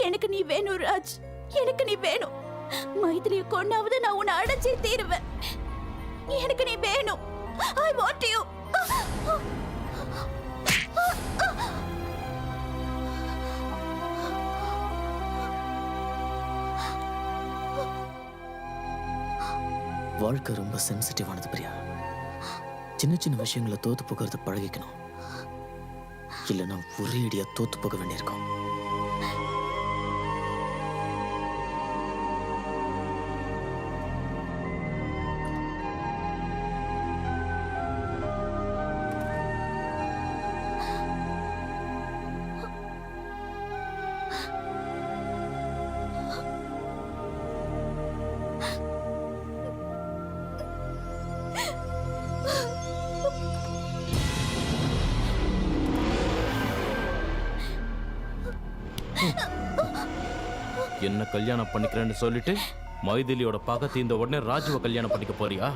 எனக்கு நீ வேணும் ராஜ், எனக்கு நீ வேணும். மைதிலியை கொண்டாவது நான் உன்னை அடைச்சே தீருவேன். எனக்கு நீ வேணும். I want you. வாழ்க்கை ரொம்ப சென்சிட்டிவானது பிரியா. சின்ன சின்ன விஷயங்களை தோத்து போகிறது பழகிக்கணும். இல்லைன்னா ஒரே அடியா தோத்து போக வேண்டியிருக்கும். என்ன கல்யாணம் பண்ணிக்கிறேன்னு சொல்லிட்டு மைதிலியோட பகை தீர்ந்த உடனே ராஜுவை கல்யாணம் பண்ணிக்க போறியா?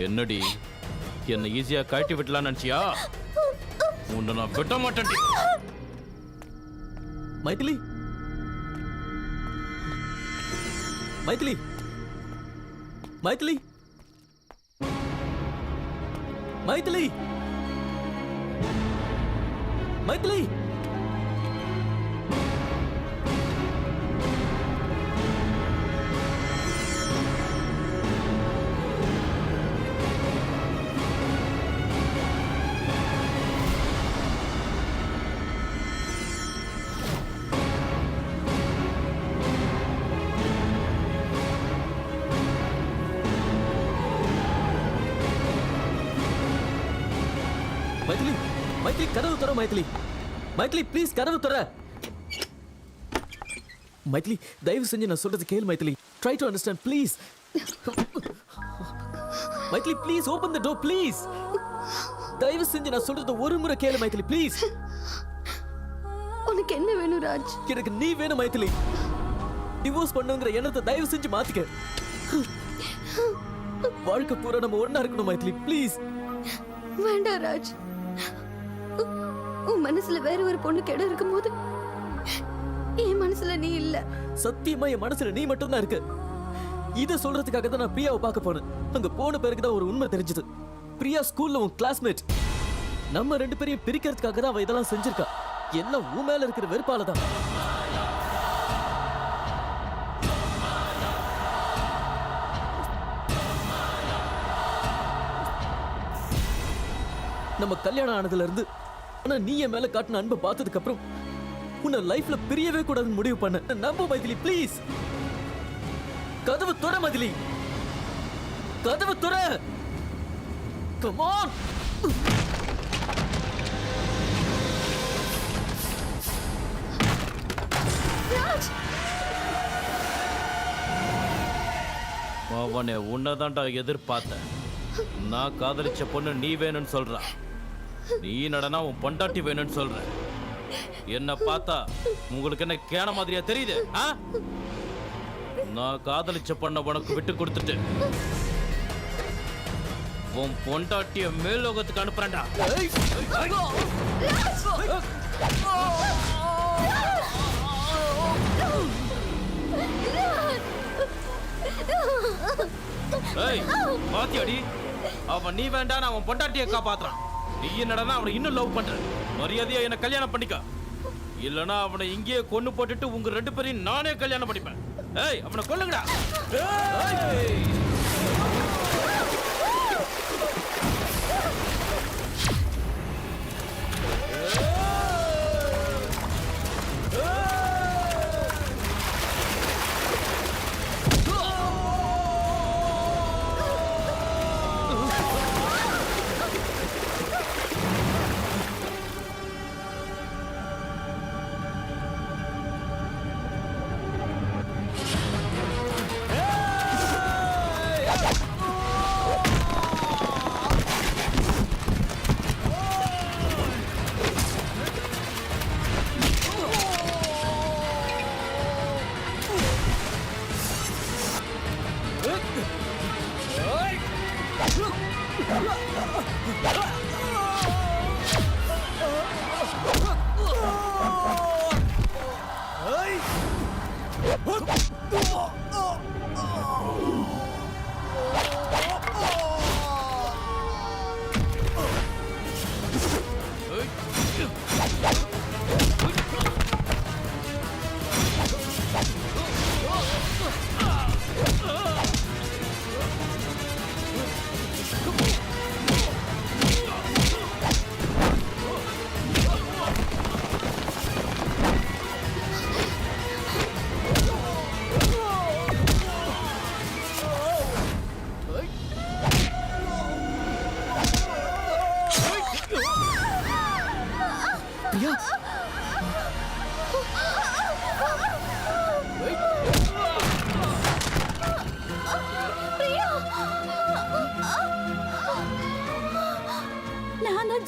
என்னடி என்ன ஈஸியா கழட்டி விட்டலாம்னு நினைச்சியா? உன்னை நான் விட மாட்டேன்டி. மைதிலி, மைதிலி, மைதிலி, மைதிலி, மைதிலி. மைதிலி, மைதிலி, கதவு தர மைதிலி. மைதிலி ப்ளீஸ் கதவு தர. மைதிலி தயவு செஞ்சு நான் சொல்றது கேளு Maithili. Try to understand please. Maithili please open the door please. தயவு செஞ்சு நான் சொல்றது ஒரு முறை கேளு மைதிலி ப்ளீஸ். உனக்கு என்ன வேணும் ராஜ்? எனக்கு நீ வேணும் மைதிலி. டிவோர்ஸ் பண்ணுங்கிற எண்ணத்தை தயவு செஞ்சு மாத்திக்க. வாழ்க்கை பூரா நம்ம ஒண்ணா இருக்கணும் மைதிலி ப்ளீஸ். வேண்டாம் ராஜ். உன் மனசுல வேற ஒரு பொண்ணு இடம் இருக்கும்போது என் மனசுல நீ இல்ல. சத்தியமா என் மனசுல நீ மட்டும் தான் இருக்க. இத சொல்றதுக்காக தான் நான் பிரியாவை பார்க்க போனேன். அங்க போன பிறகு தான் ஒரு உண்மை தெரிஞ்சது. பிரியா ஸ்கூல்ல உன் கிளாஸ்மேட். நம்ம ரெண்டு பேரையும் பிரிக்கிறதுக்காக தான் அவ இதெல்லாம் செஞ்சிருக்கா. எல்லாம் உன் மேல இருக்கிற வெறுப்பால தான். நம்ம கல்யாணம் ஆனதுல இருந்து ஆனா நீ என் மேல காட்டின அன்பை பார்த்ததுக்கு அப்புறம் உன்னை லைஃப்ல பிரியவே கூடாதுன்னு முடிவு பண்ண. நம்ப மைதிலி ப்ளீஸ். கதவு துற மைதிலி, கதவு துற. Come on. அவனே உன்னதான்டா எதிர்பார்த்தேன். நான் காதலிச்ச பொண்ணு நீ வேணும்னு சொல்ற. நீ நடனா உன் பொண்டாட்டி வேணும்னு சொல்ற. என்ன பார்த்தா உங்களுக்கு என்ன கேன மாதிரியா தெரியுது? நான் காதலிச்ச பொண்ண உனக்கு விட்டு கொடுத்துட்டு உன் பொண்டாட்டிய மேலோகத்துக்கு அனுப்புறேன்டா. பாத்தியாடி, அவன் நீ வேண்டாம் அவன் பொண்டாட்டியை காப்பாத்துறான். நீ என்னடா அவனை இன்னும் லவ் பண்ற. மரியாதையா என்ன கல்யாணம் பண்ணிக்க. இல்லனா அவனை இங்கேயே கொன்னு போட்டுட்டு உங்க ரெண்டு பேரையும் நானே கல்யாணம் பண்ணிப்பேன். ஏய் அவனை கொல்லுங்கடா.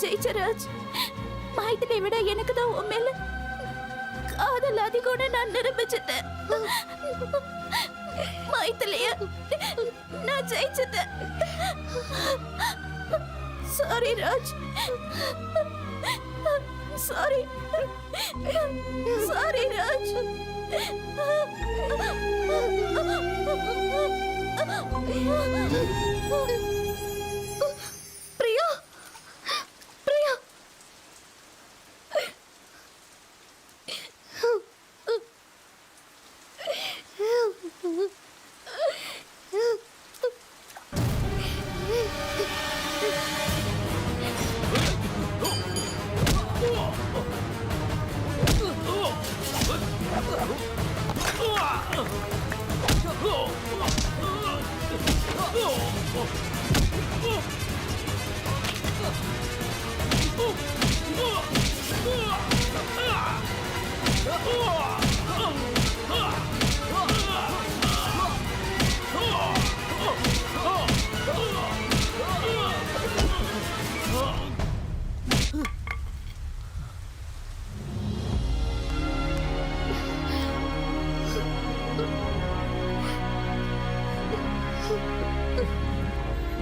ஜெயிச்சராஜ், மைதிலியை விட எனக்கு தான் உன் மேல காதல் அதிகம்னு நான் நிரூபிச்சிட்டேன். மைத்திலிய நான் ஜெயிச்சிட்டேன். Sorry Raj, sorry sorry Raj. Priya, Priya.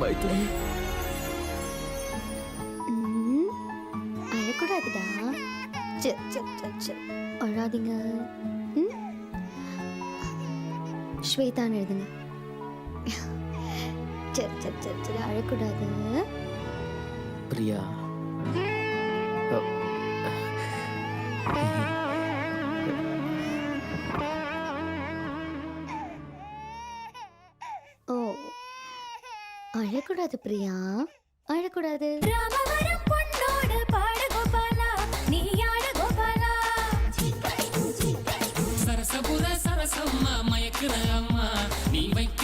Maithili அழக்கூடாதுடா. அழாதீங்க. ஸ்வேதான்னு எழுதுங்க. சரி அழக்கூடாது. பிரியா ஓ, அழக்கூடாது பிரியா, அழக்கூடாது. ராமவரம் பொன்னோடு பாடு கோபாலா, நீ ஆட கோபாலா. சரசபுர சரசம்மா மயக்குற அம்மா நீ வைக்க